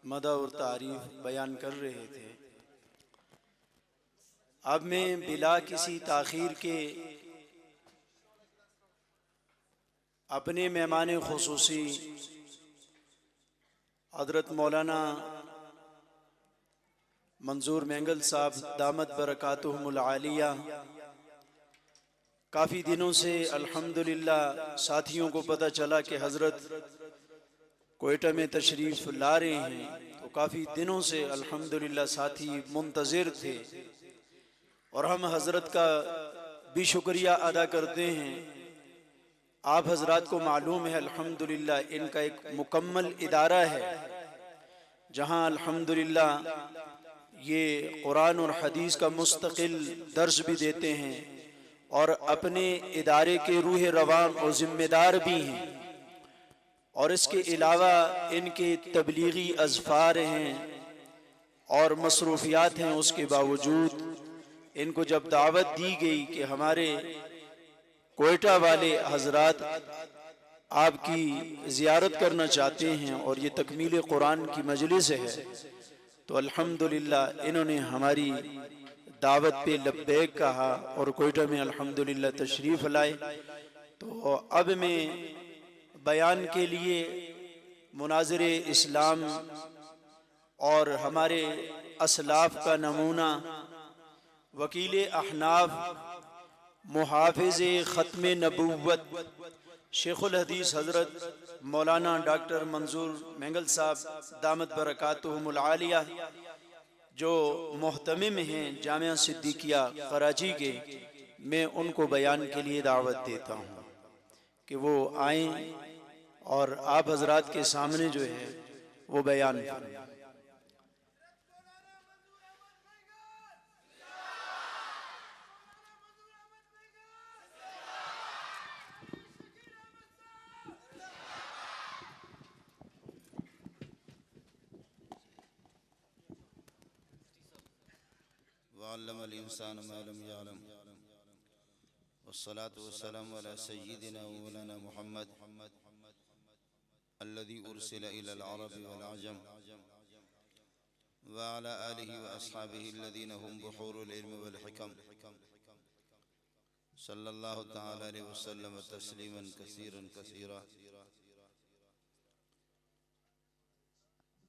मदह और तारीफ बयान कर रहे थे। अब मैं बिला किसी ताख़ीर के अपने मेहमान खुसूसी हज़रत मौलाना मंजूर मेंगल साहब दामत बरकातुहुमुल आलिया, काफ़ी दिनों से अल्हम्दुलिल्लाह साथियों को पता चला कि हज़रत कोयटा में तशरीफ़ ला रहे हैं, तो काफ़ी दिनों से अल्हम्दुलिल्लाह साथी मुंतज़िर थे और हम हज़रत का भी शुक्रिया अदा करते हैं। आप हज़रात को मालूम है अल्हम्दुलिल्लाह इनका एक मुकम्मल इदारा है जहाँ अल्हम्दुलिल्लाह ये कुरान और हदीस का मुस्तकिल दर्स भी देते हैं और अपने इदारे के रूह रवान और ज़िम्मेदार भी हैं। और इसके अलावा इनके तबलीगी अज़फ़ार हैं और मसरूफ़ियात हैं। उसके बावजूद इनको जब दावत दी गई कि हमारे कोयटा वाले हज़रात आपकी ज़ियारत करना चाहते हैं और ये तकमील कुरान की मजलिस है, तो अल्हम्दुलिल्लाह इन्होंने हमारी दावत पे लब्बैक कहा और कोयटा में अल्हम्दुलिल्लाह तशरीफ़ लाए। तो अब मैं बयान के लिए मुनाज़िर इस्लाम और हमारे असलाफ़ का नमूना वकील अहनाफ मुहाफ़िज़ ख़त्म नबुव्वत शेखुल हदीस हज़रत मौलाना डॉक्टर मंजूर मेंगल साहब दामत बरकातुहुमुल आलिया, जो मोहतमिम हैं जामिया सिद्दीकिया कराची के, मैं उनको बयान के लिए दावत देता हूँ कि वो आएँ और आप हज़रात के सामने जो है वो बयान करें। वअल्लमल इंसान मा लम यअलम वस्सलातु वस्सलामु अला सय्यिदिना व मौलाना मुहम्मद अल्लज़ी उरसिला इलल अरबि वल अजम व अला आलिहि व अस्हाबिहि अल्लज़ीना हुम बुहूरुल इल्म वल हिकम सल्लल्लाहु तआला अलैहि वसल्लम तस्लीमन कसीरन कसीरा।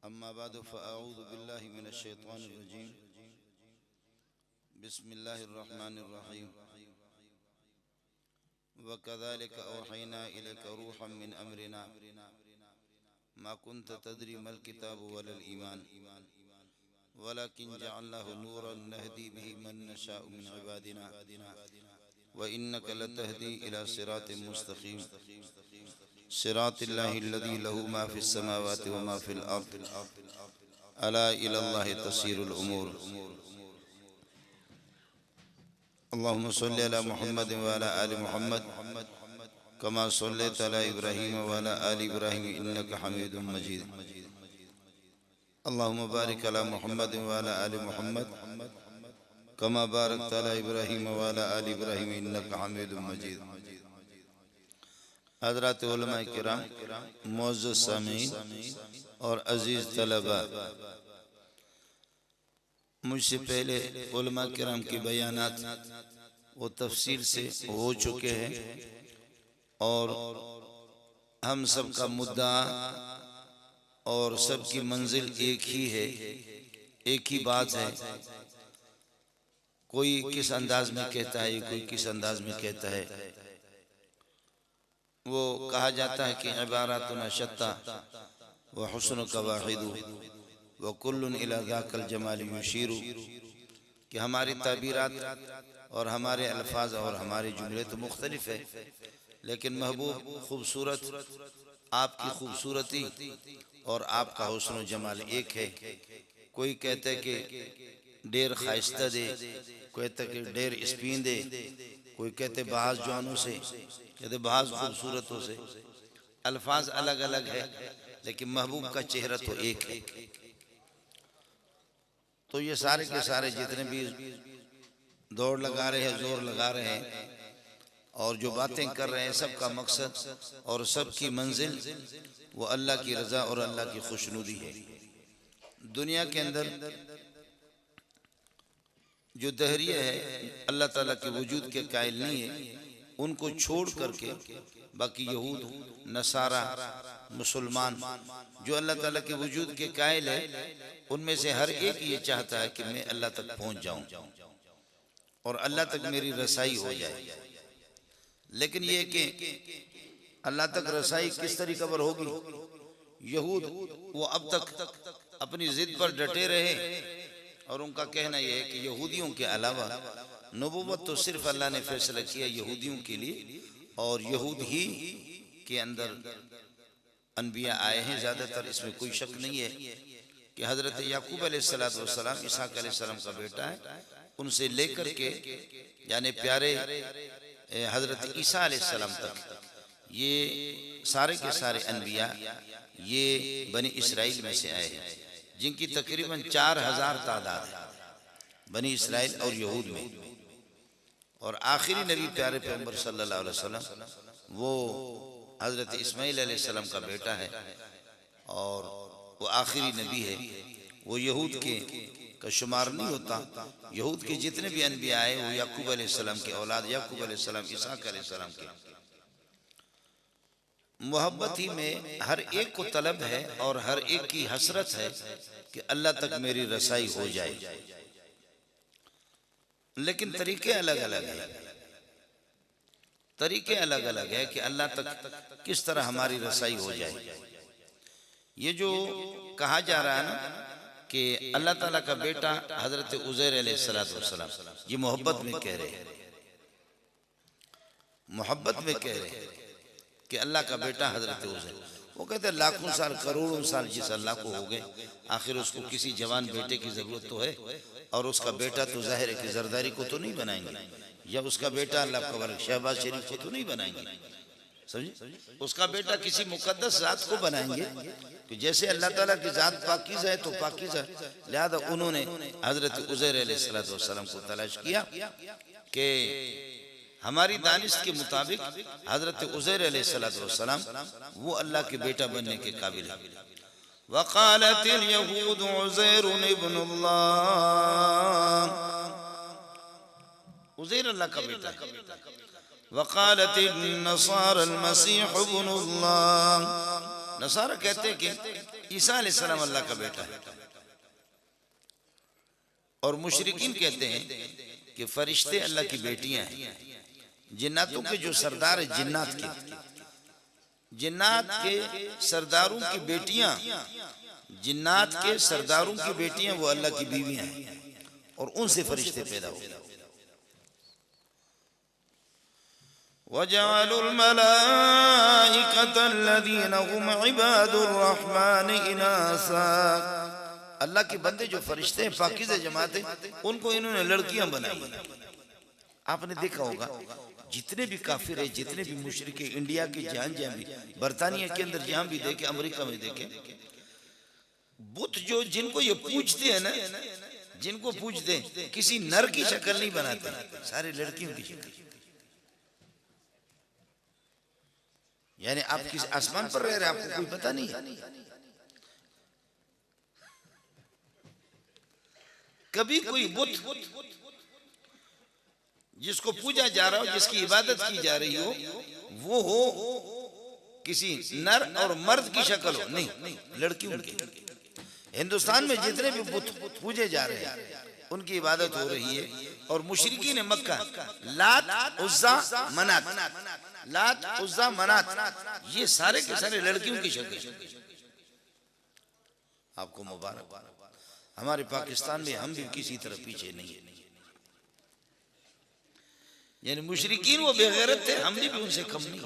अम्मा बाद फ़अऊज़ु बिल्लाहि मिनश शैतानिर रजीम। बिस्मिल्लाहिर रहमानिर रहीम। वकज़ालिक औहैना इलैका रूहम मिन अम्रिना मा कुन्त तदरी मल किताबु वलल ईमान वलाकिन जअलनाहु नूरन नहदी बिही मन नशाउ मिन इबादिना व इन्नका लतहदी इला सिरातिम मुस्तक़ीम सिरातिल्लाहिल्लज़ी लहू मा फिस समावाति व मा फिल अर्द अला इलल्लाहि तसीरुल उमूर। अल्लाहुम्मा सल्लि अला मुहम्मद व अला आलि मुहम्मद कमा सल्लैता अला इब्राहीम व अला आलि इब्राहीम इन्नका हमीदुम मजीद। अल्लाहुम्मा बारिक अला मुहम्मद व अला आलि मुहम्मद कमा बारकता अला इब्राहीम व अला आलि इब्राहीम इन्नका हमीदुम मजीद। हज़रात उलमाए किराम, मुअज़्ज़ज़ सामीईन और अज़ीज़ तलबा, मुझसे पहले उलमा किराम की बयानात वो तफसील से हो चुके हैं और हम सब का मुद्दा और सब की मंजिल एक ही है, एक ही बात है। कोई किस अंदाज में कहता है, कोई किस अंदाज में कहता है। वो कहा जाता है कि इबारातुना शत्ता व हुस्नुका वाहिदु व कुल्लुन इला ज़ाकल जमाल युशीरु, कि हमारी ताबीरात और हमारे अल्फाज और हमारे जुमले तो मुख्तलिफ है, लेकिन महबूब खूबसूरत, आपकी खूबसूरती और आपका हुस्न जमाल एक है। कोई कहता है कि ढेर खाइस्ता दे, कोई कहता है कि ढेर स्पीन दे, कोई कहते बहाज जवानों से, कहते बहाज खूबसूरतों से। अल्फाज अलग अलग है लेकिन महबूब का चेहरा तो एक है। तो ये सारे के सारे जितने भी दौड़ लगा रहे हैं, जोर लगा रहे हैं और जो बातें कर रहे हैं, सबका मकसद और सबकी मंजिल वो अल्लाह की रज़ा और अल्लाह की खुशनुदी है। दुनिया के अंदर जो दहरिया है अल्लाह ताला के वजूद के कायल नहीं है, उनको छोड़ करके बाकी यहूद, नसारा, मुसलमान जो अल्लाह ताला के वजूद के कायल है, उनमें से हर एक ये चाहता है कि मैं अल्लाह तक पहुंच जाऊं और अल्लाह तक मेरी रसाई हो जाए। लेकिन ये कि अल्लाह तक रसाई किस तरीके पर होगी? यहूद वो अब तक अपनी जिद पर डटे रहे और उनका कहना यह है कि यहूदियों के अलावा नबूवत तो सिर्फ अल्लाह ने फैसला किया यहूदियों के लिए, और यहूद ही के अंदर अनबिया आए हैं ज़्यादातर। इसमें कोई शक नहीं है कि हज़रत याकूब अलैहिस्सलाम इसहाक अलैहिस्सलाम का बेटा है। उनसे लेकर के यानी प्यारे हज़रत ईसा अलैहिस्सलाम तक ये सारे के सारे अनबिया ये बनी इसराइल में से आए हैं, जिनकी तकरीबन 4000 तादाद है बनी इसराइल और यहूद में। और आखिरी नबी प्यारे पैगंबर सल्लल्लाहु अलैहि वसल्लम वो हज़रत इस्माइल अलैहिस्सलाम का बेटा है और वो आखिरी नबी है। वो यहूद के का शुमार नहीं होता। यहूद के जितने भी अनबिया आए वो याकूब अलैहिस्सलाम के औलाद, याकूब अलैहिस्सलाम, इसहाक अलैहिस्सलाम के। मोहब्बत ही में हर एक को तलब है और हर एक की हसरत है कि अल्लाह तक मेरी रसाई हो जाए, लेकिन तरीके अलग अलग हैं। तरीके अलग अलग है कि अल्लाह तक किस तरह हमारी रसाई हो जाए। ये जो कहा जा रहा है ना कि अल्लाह ताला का बेटा हजरत उज़ैर अलैहिस्सलाम, ये मोहब्बत में कह रहे हैं, मोहब्बत में कह रहे हैं कि अल्लाह का बेटा हजरत उज़ैर। वो कहते हैं लाखों साल करोड़ों साल जिस अल्लाह को हो गए, आखिर उसको किसी जवान बेटे की जरूरत तो है, और उसका बेटा तो जाहिर है कि जरदारी को तो नहीं बनाएंगे, या उसका बेटा अल्लाह का शहबाज शरीफ को तो नहीं बनाएंगे, समझे? उसका बेटा किसी मुकद्दस जात को बनाएंगे कि जैसे अल्लाह ताला की जात पाकीज़ है तो पाकीज़ है। लिहाजा उन्होंने हजरत उज़ैर अलैहिस्सलाम को तलाश किया कि हमारी दानिश के मुताबिक हजरत उज़ैर अलैहिस्सलाम वो अल्लाह के बेटा बनने के काबिल है। वक़ालतिल यहूद उज़ैर इब्नुल्लाह, उज़ैर अल्लाह का बेटा है। वक़ालतिन नसारा अल मसीह इब्नुल्लाह, नसारा कहते हैं कि ईसा अलैहिस्सलाम अल्लाह का बेटा है, और मुशरिकीन कहते हैं कि फरिश्ते अल्लाह की बेटियां हैं। जिन्नातों के जो सरदार है, जिन्नात के सरदारों की बेटियां, जिन्नात के सरदारों की बेटियां वो अल्लाह की बीवियां हैं और उनसे फरिश्ते पैदा हो गए। वजअलुल मलाइकतल्लज़ीना हुम इबादुर्रहमान इनासा, अल्लाह के बंदे जो फरिश्ते हैं, पाकीज़ा जमात है, उनको इन्होंने लड़कियां बनाई। आपने देखा होगा जितने भी काफिर है, जितने भी मुशरिक इंडिया के जहां जहां भी, बरतानिया के अंदर जहां भी देखे, अमेरिका में देखे, बुत जो जिनको ये पूजते हैं ना, जिनको पूजते हैं, किसी नर की शक्ल नहीं बनाते, सारे लड़कियों की शक्ल। यानी आप किस आसमान पर रह रहे हैं, आपको कोई पता नहीं है। कभी कोई बुत जिसको पूजा जा रहा हो, जिसकी इबादत की जा रही हो, वो हो किसी नर और मर्द की शक्ल हो, नहीं, लड़कियों की। हिंदुस्तान में जितने भी बुत पूजे जा रहे हैं उनकी इबादत हो रही है। और मुशरिकीन मक्का लात उज़्ज़ा मनात, लात उज़्ज़ा मनात, ये सारे के सारे लड़कियों की शक्ल। आपको मुबारक, हमारे पाकिस्तान में हम भी किसी तरह पीछे नहीं है। यानी मुशरिकीन वो बेगैरत थे, हम भी उनसे कम नहीं।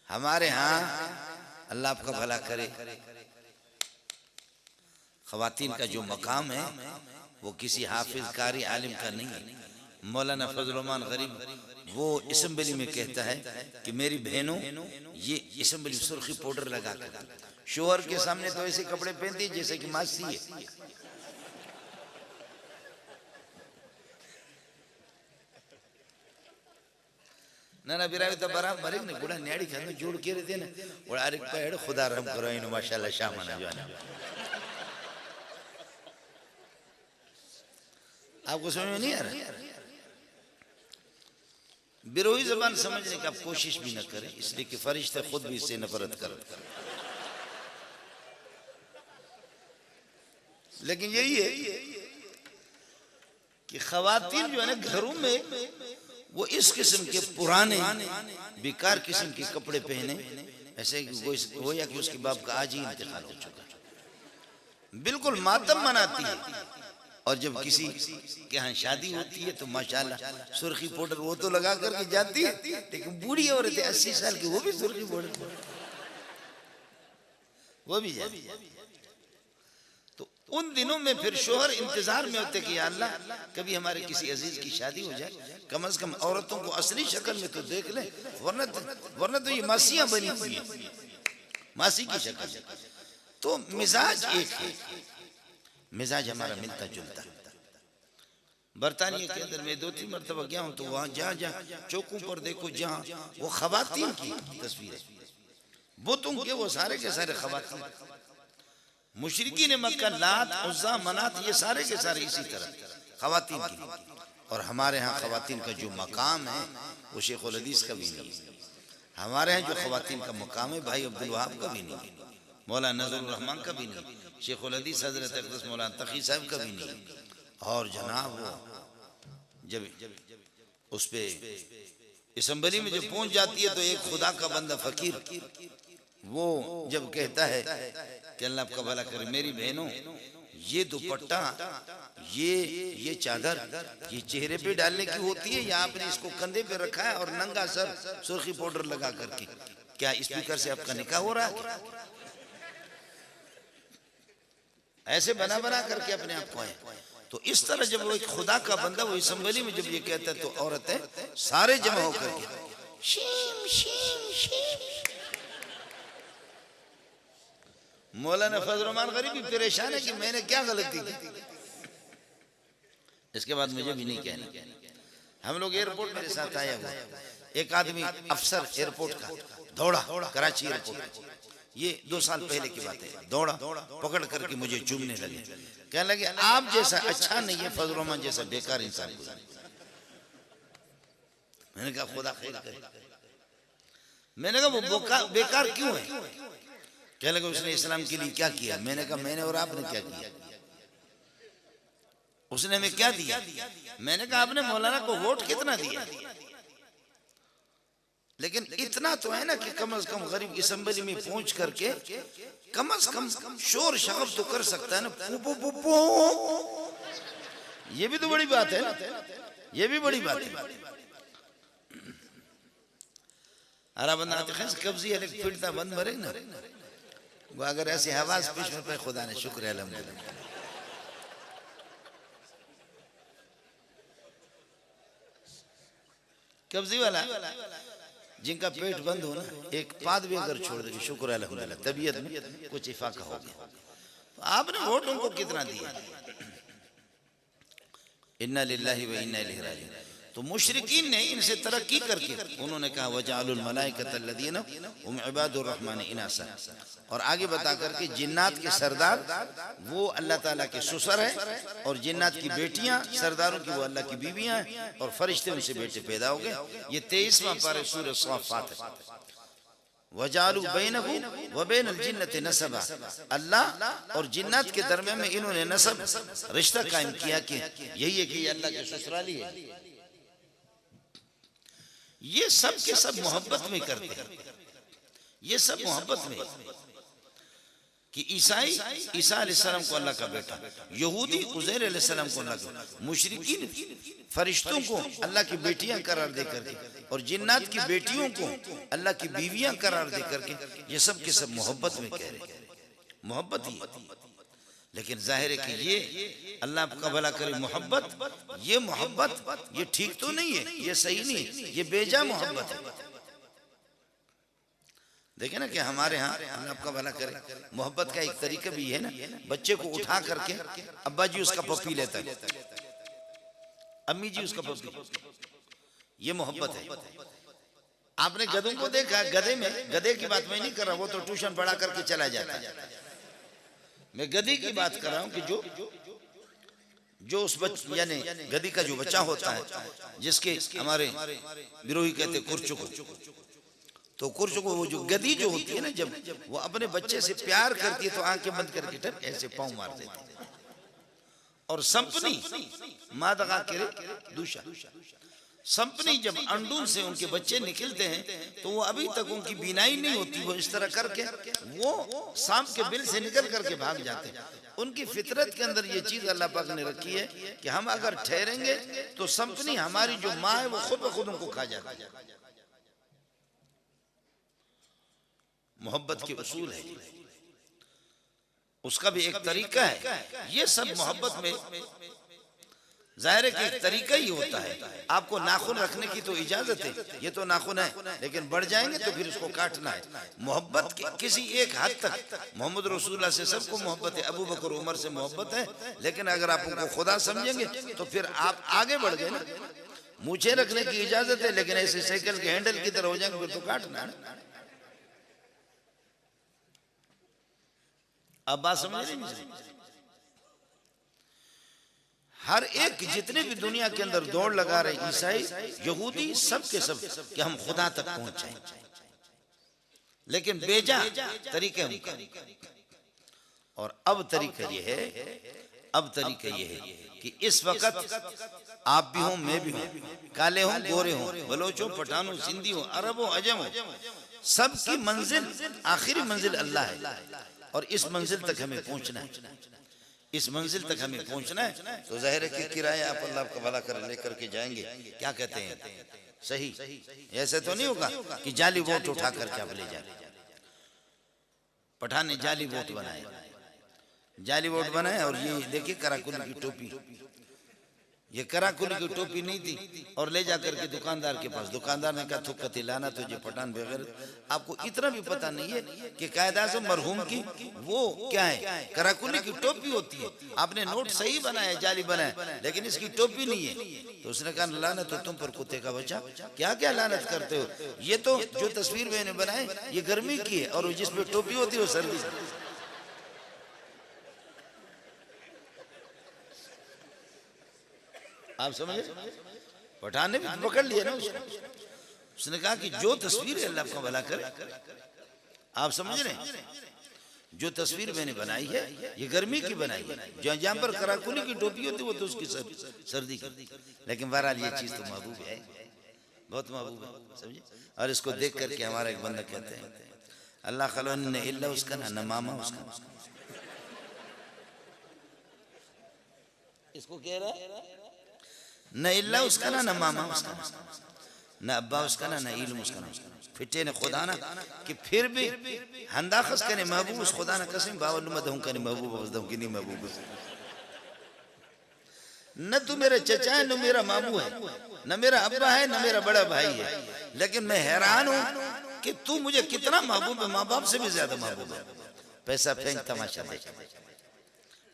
हमारे यहाँ अल्लाह आपका भला करे, ख़वातीन का जो मकाम है वो किसी हाफिज कारी आलिम का नहीं है। मौलाना फजलुमान गरीब वो असम्बली में कहता है कि मेरी बहनों ये असम्बली सुर्खी पाउडर लगा कर, शोहर के सामने तो ऐसे कपड़े पहनती है जैसे कि मासी है। ना ना बिरावी तो बराबर है ना, गुड़ा न्याड़ी खाने जोड़ के रहते ना, और आरिक पे खुदा रहम करो इन माशाल्लाह शाह मना जो आपको समझ में नहीं आ रहा? बिरोही जबान समझने की आप कोशिश भी न करें, इसलिए कि फरिश्ते खुद भी इससे नफरत करते हैं। लेकिन यही है कि खवातीन जो है ना घरों में वो इस किस्म के पुराने बेकार किस्म के कपड़े पहने, ऐसे वो या कि उसके बाप का आज ही इंतकाल हो चुका, बिल्कुल मातम मनाती है। और जब किसी के यहाँ शादी होती है तो माशाल्लाह सुर्खी पाउडर वो तो लगा करके जाती है, लेकिन बूढ़ी औरत है 80 साल की, वो भी सुर्खी पाउडर वो भी जाती है। तो उन दिनों में फिर शोहर इंतजार में होते कि या अल्लाह कभी हमारे किसी अजीज की शादी हो जाए, कम से कम औरतों को असली शक्ल में तो देख ले, वरना तो ये मासियां बनी हुई है, मासी की शक्ल। तो मिजाज एक है, मिजाज हमारा मिलता जुलता। बरतानिया के अंदर मैं 2-3 मरतबा गया हूँ, तो वहाँ जहाँ चौकों पर देखो, जहाँ वो खवातीन की तस्वीरें, बुतों के वो सारे के सारे खवातीन, मुशरिकीन मक्का, लात, उज़्ज़ा, मनात, ये सारे के सारे इसी तरह खवातीन की। और हमारे यहाँ खवातीन का जो मकाम है वो शेख उल हदीस का भी नहीं है। हमारे यहाँ जो खवातीन का मकाम है भाई अब्दुल वहाब का भी नहीं, मौलाना नज़रुल रहमान का भी नहीं, शेख उल हदीस हज़रत अक़दस मौलाना तक़ी साहब का भी नहीं। और जनाब वो जब उस पे असम्बली में जब पहुंच जाती है तो एक खुदा का बंदा फकीर वो जब कहता है कि अल्लाह आपका भला करे, मेरी बहनों ये दुपट्टा, ये चादर, ये चेहरे पे डालने की होती है या आपने इसको कंधे पे रखा है और नंगा सर सुर्खी पाउडर लगा करके, क्या स्पीकर से आपका निकाह हो रहा है? ऐसे बना बना करके अपने आप को है। तो इस तरह जब वो एक खुदा का बंदा वो असम्बली में जब ये कहता है तो औरतें सारे जमा होकर के शीम शीम शीम। मौलाना फजल रहमान गरीबी परेशान है कि मैंने क्या गलती की। इसके बाद मुझे भी नहीं कहना। हम लोग एयरपोर्ट मेरे साथ आया हुआ, एक आदमी अफसर एयरपोर्ट का दौड़ा, कराची एयरपोर्ट, ये 2 साल पहले की बात है, दौड़ा पकड़ करके मुझे चूमने लगे, कहने लगे आप जैसा अच्छा नहीं है फजल रहमान जैसा बेकार इंसान। मैंने कहा खुदा खैर करे। मैंने कहा वो बेकार क्यों है? कहने लगे उसने इस्लाम के लिए क्या किया? मैंने कहा मैंने और आपने क्या किया? उसने हमें क्या दिया? मैंने कहा आपने मौलाना को वोट कितना दिया? लेकिन इतना तो है ना कि कम से कम गरीब असम्बली में पहुंच करके कम से कम शोर शराब तो कर सकता है ना। पू पू पू। ये भी तो बड़ी बात है ना, ये भी बड़ी बात है। अरे बंदा कब्जी है लेकिन फिरता बंद मरे ना, वो अगर ऐसी आवाज पेश में पे खुदा ने शुक्र है अल्हम्दुलिल्लाह। कब्जी वाला जिनका पेट बंद हो ना, एक पाद भी अगर छोड़ दे शुक्र है अल्हम्दुलिल्लाह, तबीयत में कुछ इफाका हो गया। तो आपने वोट उनको कितना दिया? इन्ना लिल्लाहि व इन्ना इलैहि राजिऊन। तो मुशरिकीन ने इनसे तरक्की करके उन्होंने कहा वजअलुल मलाइकतल लदीना हुम इबादुर रहमान इनासा, और आगे बता करके जिन्नात के सरदार वो अल्लाह ताला के ससुर हैं और जिन्नात की बेटियां सरदारों की वो अल्लाह की बीवियां हैं और फरिश्ते उनसे बेटे पैदा हो गए। ये 23वां पारा सूरह साफ़ात है। वजालू बैनहु व बैनल जिन्नति नसबा, अल्लाह और जिन्नात के दरमियान में इन्होंने नसब रिश्ता कायम किया कि यही है कि अल्लाह के ससुराली है। ये सब के सब मोहब्बत में करते हैं, ये सब मोहब्बत में कि ईसा अलैहिस्सलाम को अल्लाह का बेटा, यहूदी उज़ैर अलैहिस्सलाम को अल्लाह का, मुशरिकीन फरिश्तों को अल्लाह की बेटियां करार दे करके और जिन्नात की बेटियों को अल्लाह की बीवियां करार दे करके ये सब के सब मोहब्बत में कह रहे हैं, मोहब्बत ही। लेकिन जाहिर है कि ये अल्लाह आपका भला करे मोहब्बत, ये मोहब्बत ये ठीक तो नहीं है, ये सही नहीं है, ये बेजा मोहब्बत है। देखे ना कि हमारे यहाँ अल्लाह आपका भला करे मोहब्बत का एक तरीका भी है ना, बच्चे को उठा करके अब्बा जी उसका पप्पी लेता है, अम्मी जी उसका पप्पी, ये मोहब्बत है। आपने गधों को देखा, गधे में, गधे की बात मैं नहीं कर रहा, वो तो ट्यूशन पढ़ा करके चला जाता है। मैं गधी की बात कर रहा हूं कि जो उस बच्चे यानी गधी का जो बच्चा होता है, जिसके हमारे बिरोही कहते कुर्चु को, तो कुर्चु को वो जो गधी जो होती है ना, जब वो अपने बच्चे से प्यार करती है तो आंखें बंद करके टक ऐसे पांव मार देती है। और संपनी मादगा के दूषा, संपनी जब अंडून से उनके बच्चे निकलते हैं तो वो अभी तक उनकी बीनाई नहीं होती, वो इस तरह करके वो सांप के बिल से निकल करके भाग जाते हैं। उनकी फितरत के अंदर ये चीज अल्लाह पाक ने रखी है कि हम अगर ठहरेंगे तो संपनी हमारी जो माँ है वो खुद ब खुद उनको खा जाती है। मोहब्बत के उसूल है, उसका भी एक तरीका है। ये सब मोहब्बत में जाहिर है कि एक तरीका ही होता है। आपको नाखून रखने की तो इजाजत है, ये तो नाखून है, लेकिन बढ़ जाएंगे तो फिर उसको काटना है। मोहब्बत किसी एक हद तक मोहम्मद रसूलुल्लाह से सबको मोहब्बत है, अबू बकर उमर से मोहब्बत है, लेकिन अगर आप उनको खुदा समझेंगे तो फिर आप आगे बढ़ गए ना। मूछें रखने की इजाजत है, लेकिन ऐसे साइकिल के हैंडल की तरह हो जाएंगे फिर तो काटना है। अब बात समझ रहे हैं? हर एक जितने भी दुनिया के अंदर दौड़ लगा रहे, ईसाई, यहूदी, सब के सब कि हम खुदा तक पहुंच जाएं, लेकिन बेजा तरीके उनका। और अब तरीका ये है, कि इस वक्त आप भी हो, मैं भी हूं, काले हो, गोरे हो, बलोचो, पठानो, सिंधी हो, अरब हो, अजम हो, सबकी मंजिल, आखिरी मंजिल अल्लाह है। और इस मंजिल तक हमें पहुंचना है, इस मंजिल तक हमें पहुंचना है। तो जाहिर है कि किराया आप अल्लाह का भला कर लेकर के जाएंगे। क्या कहते हैं, सही? ऐसे तो नहीं होगा कि जाली वोट उठा करके आप ले जाए। पठान ने जाली वोट बनाए और ये देखिए कराकुली की टोपी, ये कराकुली की टोपी नहीं थी, और ले जाकर के दुकानदार के पास, दुकानदार ने कहा थुक्कती लाना तुझे पठान बगैर। आपको इतना भी पता नहीं है कि कायदा से मरहूम की वो क्या है, कराकुली की टोपी होती है। आपने नोट सही बनाया, जाली बनाया, लेकिन इसकी टोपी नहीं है। तो उसने कहा लानत हो तुम पर कुत्ते का बच्चा, क्या क्या लानत करते हो। ये तो जो तस्वीर मैंने बनाई ये गर्मी की है, और जिसमें टोपी होती है वो सर्दी। आप समझे? पठान ने भी पकड़ लिया ना उसको। उसने कहा कि जो तस्वीर है अल्लाह का भला करे। आप समझ रहे हैं? जो तस्वीर मैंने बनाई है ये गर्मी की बनाई है, जहाँ पर कराकुली की टोपी होती है वो तो उसकी सर्दी की। लेकिन बहरहाल ये चीज तो महबूब है, बहुत महबूब है, समझे? और इसको देख करके हमारा एक बंदा कहते हैं अल्लाह खलन ने इल्ला उसका ना मामा उसका। इसको कह रहा है न इल्ला उसका ना मामा उसका, न अब्बा उसका ना इल्म उसका ना। फिटे ने खुदा ना कि फिर भी हंदाखस कने महबूब उस खुदा ना कसम बावल मदहूं कने महबूब वजदहूं कि नहीं महबूब। न तू मेरा चचा है, न मेरा मामू है, न मेरा अब्बा है, न मेरा बड़ा भाई है, लेकिन मैं हैरान हूं कि तू मुझे कितना महबूब है, माँ बाप से भी ज्यादा महबूब है। पैसा फेंक तमाशा देख,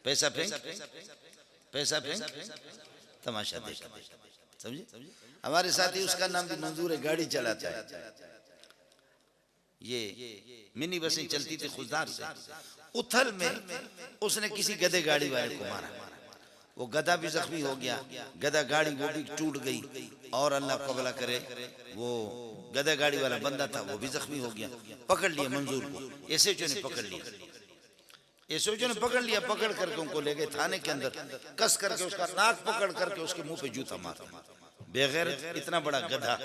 पैसा फेंक, पैसा फेंक तमाशा देख, समझे? हमारे साथी उसका नाम भी मंजूर है, गाड़ी चलाता है। ये मिनी बसें चलती थी खुशदार से, उथल में उसने किसी गधे गाड़ी वाले को मारा, वो गधा भी जख्मी हो गया, गधा गाड़ी वो भी टूट गई, और अल्लाह को भला करे वो गधा गाड़ी वाला बंदा था वो भी जख्मी हो गया। पकड़ लिया मंजूर को, एसएचओ ने पकड़ लिया, एसएचओ ने पकड़ लिया, पकड़ करके उनको ले गए थाने के अंदर, कस करके उसका नाक पकड़ करके उसके मुंह पे जूता मारा। बेगैरत, इतना बड़ा गधा,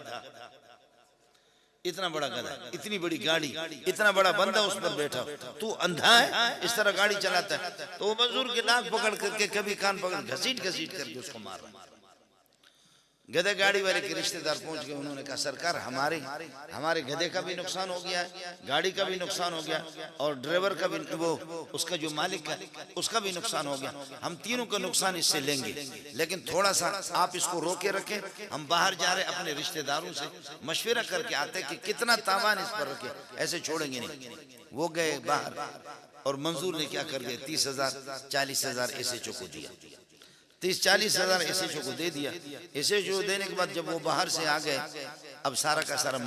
इतना बड़ा गधा, इतनी बड़ी गाड़ी, इतना बड़ा बंदा उस पर बैठा, तू अंधा है इस तरह गाड़ी चलाता है? तो वो मजदूर के नाक पकड़ करके कभी कान पकड़ घसीट घसीट करके उसको मार रहा। गधे गाड़ी वाले के रिश्तेदार पहुंच गए, उन्होंने कहा सरकार हमारे गधे का भी नुकसान हो गया है, गाड़ी का भी नुकसान हो गया, और ड्राइवर का भी, वो उसका जो मालिक है उसका भी नुकसान हो गया, हम तीनों का नुकसान इससे लेंगे, लेकिन थोड़ा सा आप इसको रोके रखें, हम बाहर जा रहे अपने रिश्तेदारों से मशवरा करके आते कि कितना तावान इस पर रखे, ऐसे छोड़ेंगे नहीं। वो गए बाहर और मंजूर ने क्या कर दिया, 30,000 40,000 एसएचओ को दिया, 30-40 हज़ार एसएचओ को दे दिया। एसएचओ देने के बाद जब वो बाहर से आ गए अब सारा का सारा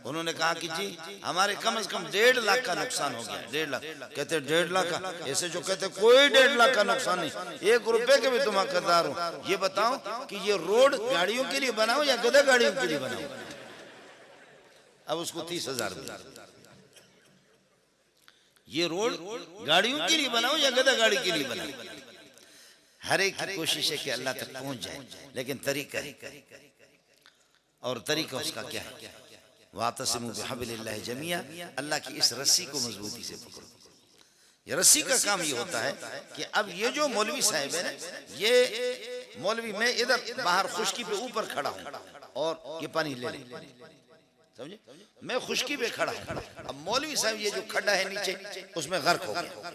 उन्होंने कहा कि जी हमारे कम से कम 1.5 लाख का नुकसान हो गया। 1.5 लाख कहते 1.5 लाख का, ऐसे जो कहते कोई 1.5 लाख का नुकसान नहीं, 1 रुपए के भी तुम हकदार हो। ये बताओ कि ये रोड गाड़ियों के लिए बनाओ या गधा गाड़ियों के लिए बनाओ? अब उसको 30,000 मिला। ये रोड गाड़ियों के लिए बनाओ या गधा गाड़ी के लिए बनाओ? हर एक की कोशिश है कि अल्लाह तक पहुंच जाए, लेकिन तरीका है, और तरीका उसका क्या है? वातसिमू बिहब्लिल्लाहि जमीआ, अल्लाह की इस रस्सी को मजबूती से पकड़ो। ये रस्सी का काम ये होता है कि अब ये जो मौलवी साहब है ना, ये मौलवी, मैं इधर बाहर खुशकी पे ऊपर खड़ा हूँ और ये पानी ले ले, समझे, मैं खुशकी पे खड़ा हूँ। अब मौलवी साहब ये जो खड्डा है नीचे, उसमें गर्क हो गया,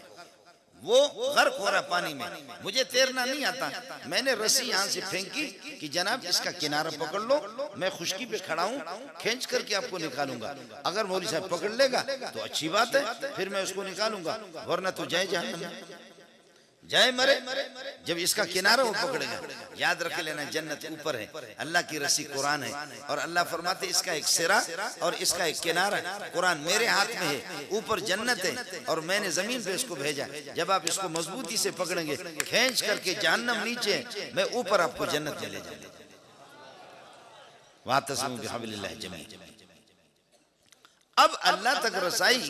वो गर्क हो रहा पानी में, मुझे तैरना नहीं आता। मैंने रस्सी यहाँ से फेंकी कि जनाब इसका किनारा पकड़ लो, मैं खुशकी पे खड़ा हूँ, खींच करके आपको निकालूंगा। अगर मौलवी साहब पकड़ लेगा तो अच्छी बात है, फिर मैं उसको निकालूंगा, वरना तो जाए जहन्नम में, जाए मरे। जब इसका किनारा वो पकड़ेगा, याद रख लेना जन्नत ऊपर है, अल्लाह की रस्सी कुरान है, और अल्लाह फरमाते इसका एक सिरा और इसका एक किनारा, कुरान मेरे हाथ में है, ऊपर जन्नत है और मैंने जमीन पे इसको भेजा। जब आप इसको मजबूती से पकड़ेंगे, खींच करके जहन्नम नीचे, मैं ऊपर आपको जन्नत में ले जाऊंगा। वातसिमू बिहब्लिल्लाहि जमीआ। अब अल्लाह तक रसाई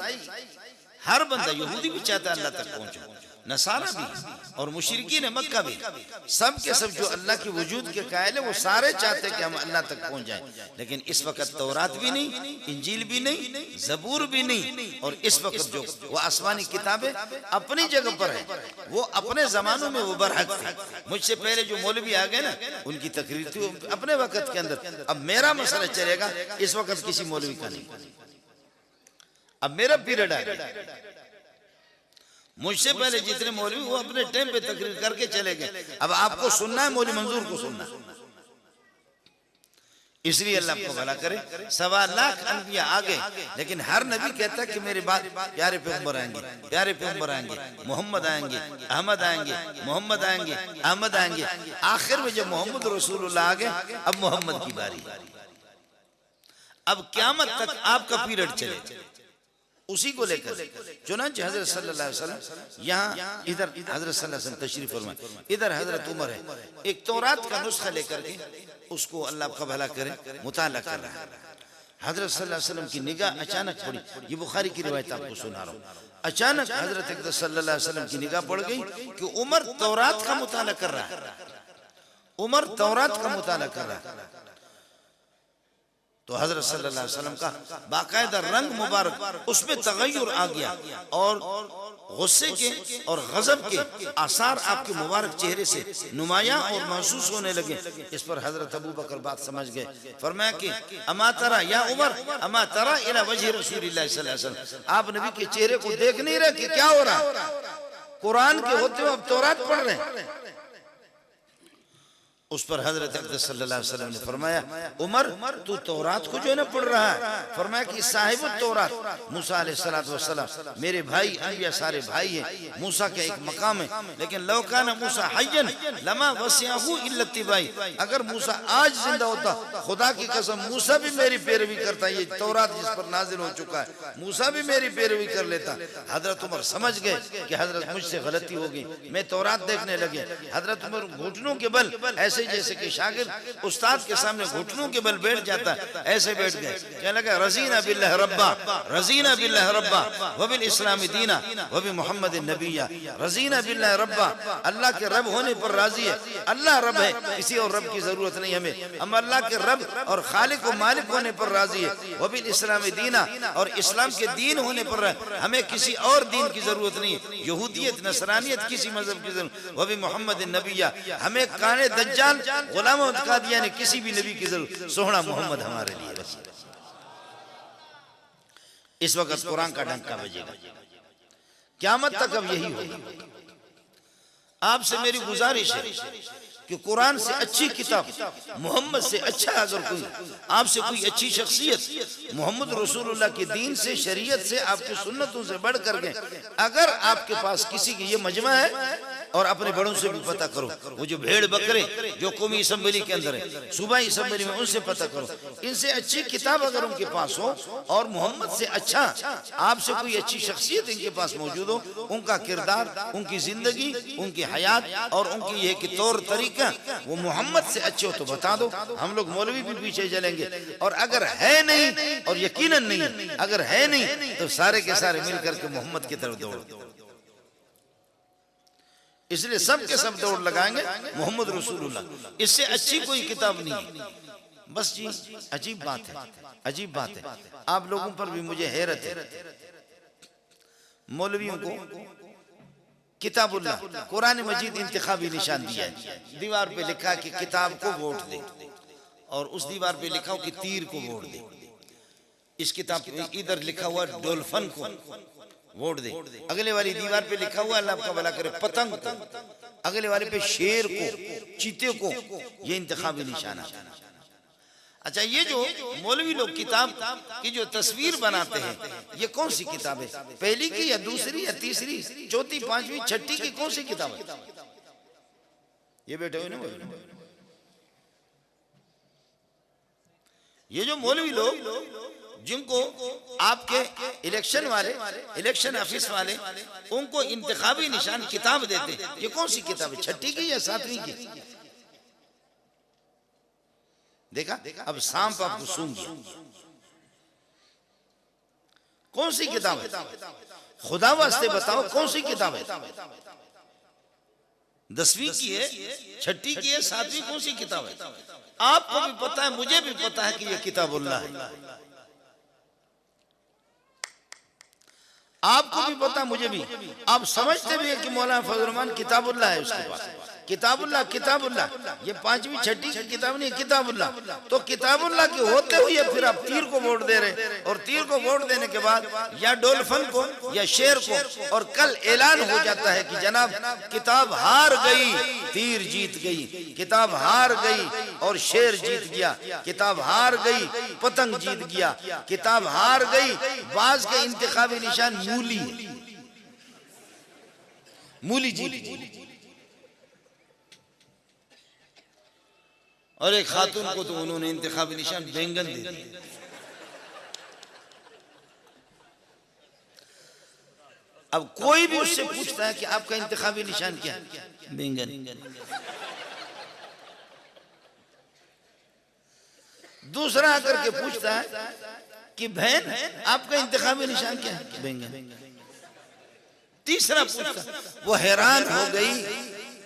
हर बंदा, यहूदी भी चाहता है अल्लाह तक पहुंचो, नसारा भी और मुशरिकीन मक्का भी, सब के सब जो अल्लाह के वजूद के कायल है, वो सारे चाहते हैं कि हम अल्लाह तक पहुंच जाएं। लेकिन इस वक्त तौरात भी नहीं, इंजील भी नहीं, जबूर भी नहीं, और इस वक्त जो वो आसमानी किताबें अपनी जगह पर है, वो अपने जमानों में वो बरहक थे। मुझसे पहले जो मौलवी आ गए ना, उनकी तकरीर थी अपने वक्त के अंदर। अब मेरा मसला चलेगा, इस वक्त किसी मौलवी का नहीं, अब मेरा पीरियड आ गया। मुझसे पहले जितने मौलवी वो अपने टाइम पे तकरीर करके चले गए, अब आपको सुनना है, मौलवी मंजूर को सुनना। इसलिए अल्लाह को भला करे, 1.25 लाख अनबिया आ गए, लेकिन हर नबी कहता है कि मेरे बाद प्यारे पैगंबर आएंगे, प्यारे पैगंबर आएंगे, मोहम्मद आएंगे, अहमद आएंगे, मोहम्मद आएंगे, अहमद आएंगे। आखिर में जब मोहम्मद रसूलुल्लाह आ गए, अब मोहम्मद की बारी। अब क़यामत तक आपका पीरियड चले, उसी को लेकर चुनांचे हजरत सल्लल्लाहु अलैहि वसल्लम यहाँ, इधर हजरत सल्लल्लाहु अलैहि वसल्लम तशरीफ फरमाए, इधर हजरत उमर है, एक तौरात का नुस्खा लेकर के उसको अल्लाह का भला करे मुताला कर रहा है। हजरत सल्लल्लाहु अलैहि वसल्लम की निगाह अचानक पड़ी, ये बुखारी की रिवायत आपको सुना रहा हूँ। अचानक हजरत सल्लल्लाहु अलैहि वसल्लम की निगाह पड़ गई कि उमर तौरात का मुताला कर रहा है, उमर तौरात का मुताला कर रहा है। तो हजरत सल्लल्लाहु अलैहि वसल्लम का बाकायदा रंग मुबारक, उसमें तगय्युर आ गया और गुस्से के और गजब के आसार आपके मुबारक चेहरे से नुमायां और महसूस होने लगे। इस पर हजरत अबू बकर बात समझ गए, फरमाया कि अमा तरा या उमर, अमा तरा इला वजह रसूलिल्लाह सल्लल्लाहु अलैहि वसल्लम, आप नबी के चेहरे को देख नहीं रहे कि क्या हो रहा? कुरान के होते हुए अब तौरात पढ़ रहे हैं। उस पर हजरत सल्लल्लाहु अलैहि वसल्लम ने फरमाया, उमर तू तौरात को जो है ना पढ़ रहा है, फरमाया कि साहिब तौरात मूसा अलैहिस्सलातु वस्सलाम मेरे भाई अंबिया सारे भाई हैं, मूसा का एक मकाम है, लेकिन लौ काना मूसा हय्यन लमा वसिअहु इल्ला इत्तिबाई, अगर मूसा आज जिंदा होता, खुदा की कसम मूसा भी मेरी पैरवी करता, ये तौरात जिस पर नाजिल हो चुका है, मूसा भी मेरी पैरवी कर लेता। हजरत उमर समझ गए कि हजरत मुझसे गलती हो गई, मैं तौरात देखने लगे। हजरत उमर घुटनों के बल ऐसे जैसे कि शागिर्द उस्ताद के सामने घुटनों के बल बैठ जाता, ऐसे बैठ गए। क्या लगा? रज़ीना बिल्लाह रब्बा, रज़ीना बिल्लाह रब्बा व बिल इस्लामी दीना व बि मुहम्मद नबिया। रज़ीना बिल्लाह रब्बा, अल्लाह के रब होने पर राजी है, अल्लाह रब है, किसी और रब की जरूरत नहीं हमें, हम अल्लाह के रब और खालिक व मालिक होने पर राजी है। व बिल इस्लामी दीना, और इस्लाम के दीन होने पर हमें किसी और दीन की जरूरत नहीं, यहूदियत नसरानियत किसी मजहब की जरूरत। व बि मुहम्मद नबिया, हमें काने दज्जाल गुलाम कादियानी किसी भी नबी की जरूरत, सोहना मोहम्मद हमारे लिए बस। इस वक्त कुरान का डंका बजेगा, क़यामत तक अब यही होगा। आपसे मेरी गुजारिश है कि कुरान से अच्छी किताब, मोहम्मद से अच्छा अगर कोई आपसे कोई अच्छी शख्सियत, मोहम्मद रसूलुल्लाह के दीन से, शरीयत से, आपकी सुन्नतों से बढ़ कर गए, अगर आपके पास किसी की ये मजमा है और अपने बड़ों से भी पता करो। वो जो भेड़ बकरे जो कौमी असम्बली के अंदर है, सूबाई असम्बली में, उनसे पता करो। इनसे अच्छी किताब अगर उनके पास हो और मोहम्मद से अच्छा आपसे कोई अच्छी शख्सियत इनके पास मौजूद हो, उनका किरदार, उनकी जिंदगी, उनकी हयात और उनकी यह कि तौर तरीका वो मोहम्मद से अच्छे हो तो बता दो। हम लोग मौलवी भी पीछे चलेंगे। और अगर है नहीं, और यकीनन नहीं, अगर है नहीं तो सारे के सारे मिलकर के मोहम्मद की तरफ दौड़। इसलिए सब के सब दौड़ लगाएंगे मोहम्मद रसूलुल्लाह। इससे अच्छी कोई किताब नहीं है। बस जी अजीब बात है, अजीब बात है। आप लोगों पर भी मुझे हैरत है। मौलवियों को किताबुल्लाह कुरान मजीद इंतखाबी निशान दिया है। दीवार पे लिखा कि किताब को वोट दे, और उस दीवार पे लिखा हो कि तीर को वोट दे। इस किताब इधर लिखा हुआ डोल्फन को वोट दे, अगले वाली दीवार पे लिखा हुआ अल्लाह आपका भला करे पतंग को, अगले वाले पे शेर को, चीते को। ये इंतखाबी निशाना। अच्छा, ये जो मौलवी लोग किताब की जो तस्वीर बनाते हैं, ये कौन सी किताब है? पहली की या दूसरी या तीसरी, चौथी, पांचवी, छठी की कौन सी किताब है? ये बैठे हुए ना, ये जो मौलवी लोग जिनको आपके इलेक्शन वाले, इलेक्शन ऑफिस वाले उनको इंतखाबी निशान किताब देते, ये कौन सी किताब है? छठी की या सातवीं की? देखा, अब सांप आपको सूंघ गया। कौन सी किताब है? खुदा वास्ते बताओ कौन सी किताब है? 10वीं की है, छठी की है, 7वीं कौन सी किताब है? आपको भी पता है, मुझे भी पता है कि यह किताबुल्लाह है। आपको भी पता, मुझे भी। आप समझते भी है कि मौलाना फजल रहमान किताबुल्लाह है उसके पास। किताबुल्लाह, किताबुल्लाह, ये 5वीं 6ठी की किताब नहीं, किताबुल्लाह। तो किताबुल्लाह के होते हुए फिर आप तीर को वोट दे रहे, और तीर को वोट देने के बाद या डोल्फिन को या शेर को, और कल ऐलान हो जाता है कि जनाब किताब हार गई, तीर जीत गई, किताब हार गई और शेर जीत गया, किताब हार गई, पतंग जीत गया, किताब हार गई। बाज के इंतखाबी निशान मूली, मूली जीत गई। और एक खातून को तो उन्होंने इंतखाबी निशान बैंगन दे दिया। अब कोई भी उससे पूछता है कि आपका इंतखाबी निशान क्या है? बैंगन। दूसरा आकर के पूछता है कि बहन आपका इंतखाबी निशान क्या है? बैंगन। तीसरा पूछता, वो हैरान हो गई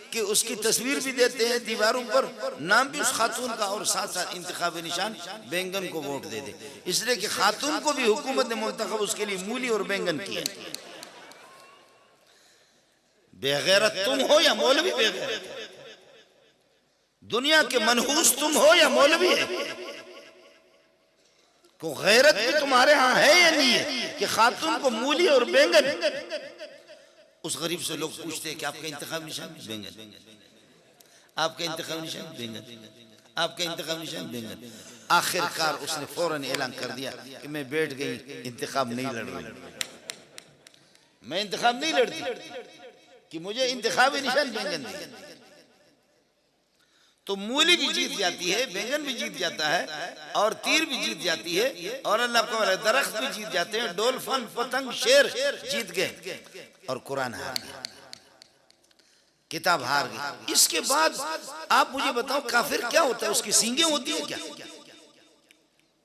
कि उसकी तस्वीर भी देते हैं दीवारों पर, नाम भी उस खातून का, और साथ साथ इंतखाबी निशान बैंगन को वोट दे दे। इसलिए कि खातून को भी हुकूमत ने मुंतखब उसके लिए मूली और बैंगन किया। बेगैरत तुम हो या मौलवी बेगैरत? दुनिया के मनहूस तुम हो या मौलवी है? को गैरत भी तुम्हारे यहाँ है या नहीं है कि खातून को मूली और बैंगन? उस गरीब से लोग पूछते हैं कि आपका इंतखाब निशान बैंगन, आपका इंतखाब निशान बैंगन, आपका इंतखाब निशान बैंगन। आखिरकार उसने फौरन ऐलान कर दिया कि मैं बैठ गई, इंतखाब नहीं लड़ रही, मैं इंतखाब नहीं लड़ती, कि मुझे इंतखाबी निशान बैंगन नहीं। तो मूली भी जीत जाती है, बैंगन भी जीत जाता है, और तीर भी जीत जाती है, और अल्लाह का दरख्त भी जीत जाते हैं, डोल्फिन, पतंग, शेर जीत गए, और कुरान हार गया, किताब हार गई। इसके बाद आप मुझे बताओ काफिर क्या होता है? उसकी सींगें होती है क्या?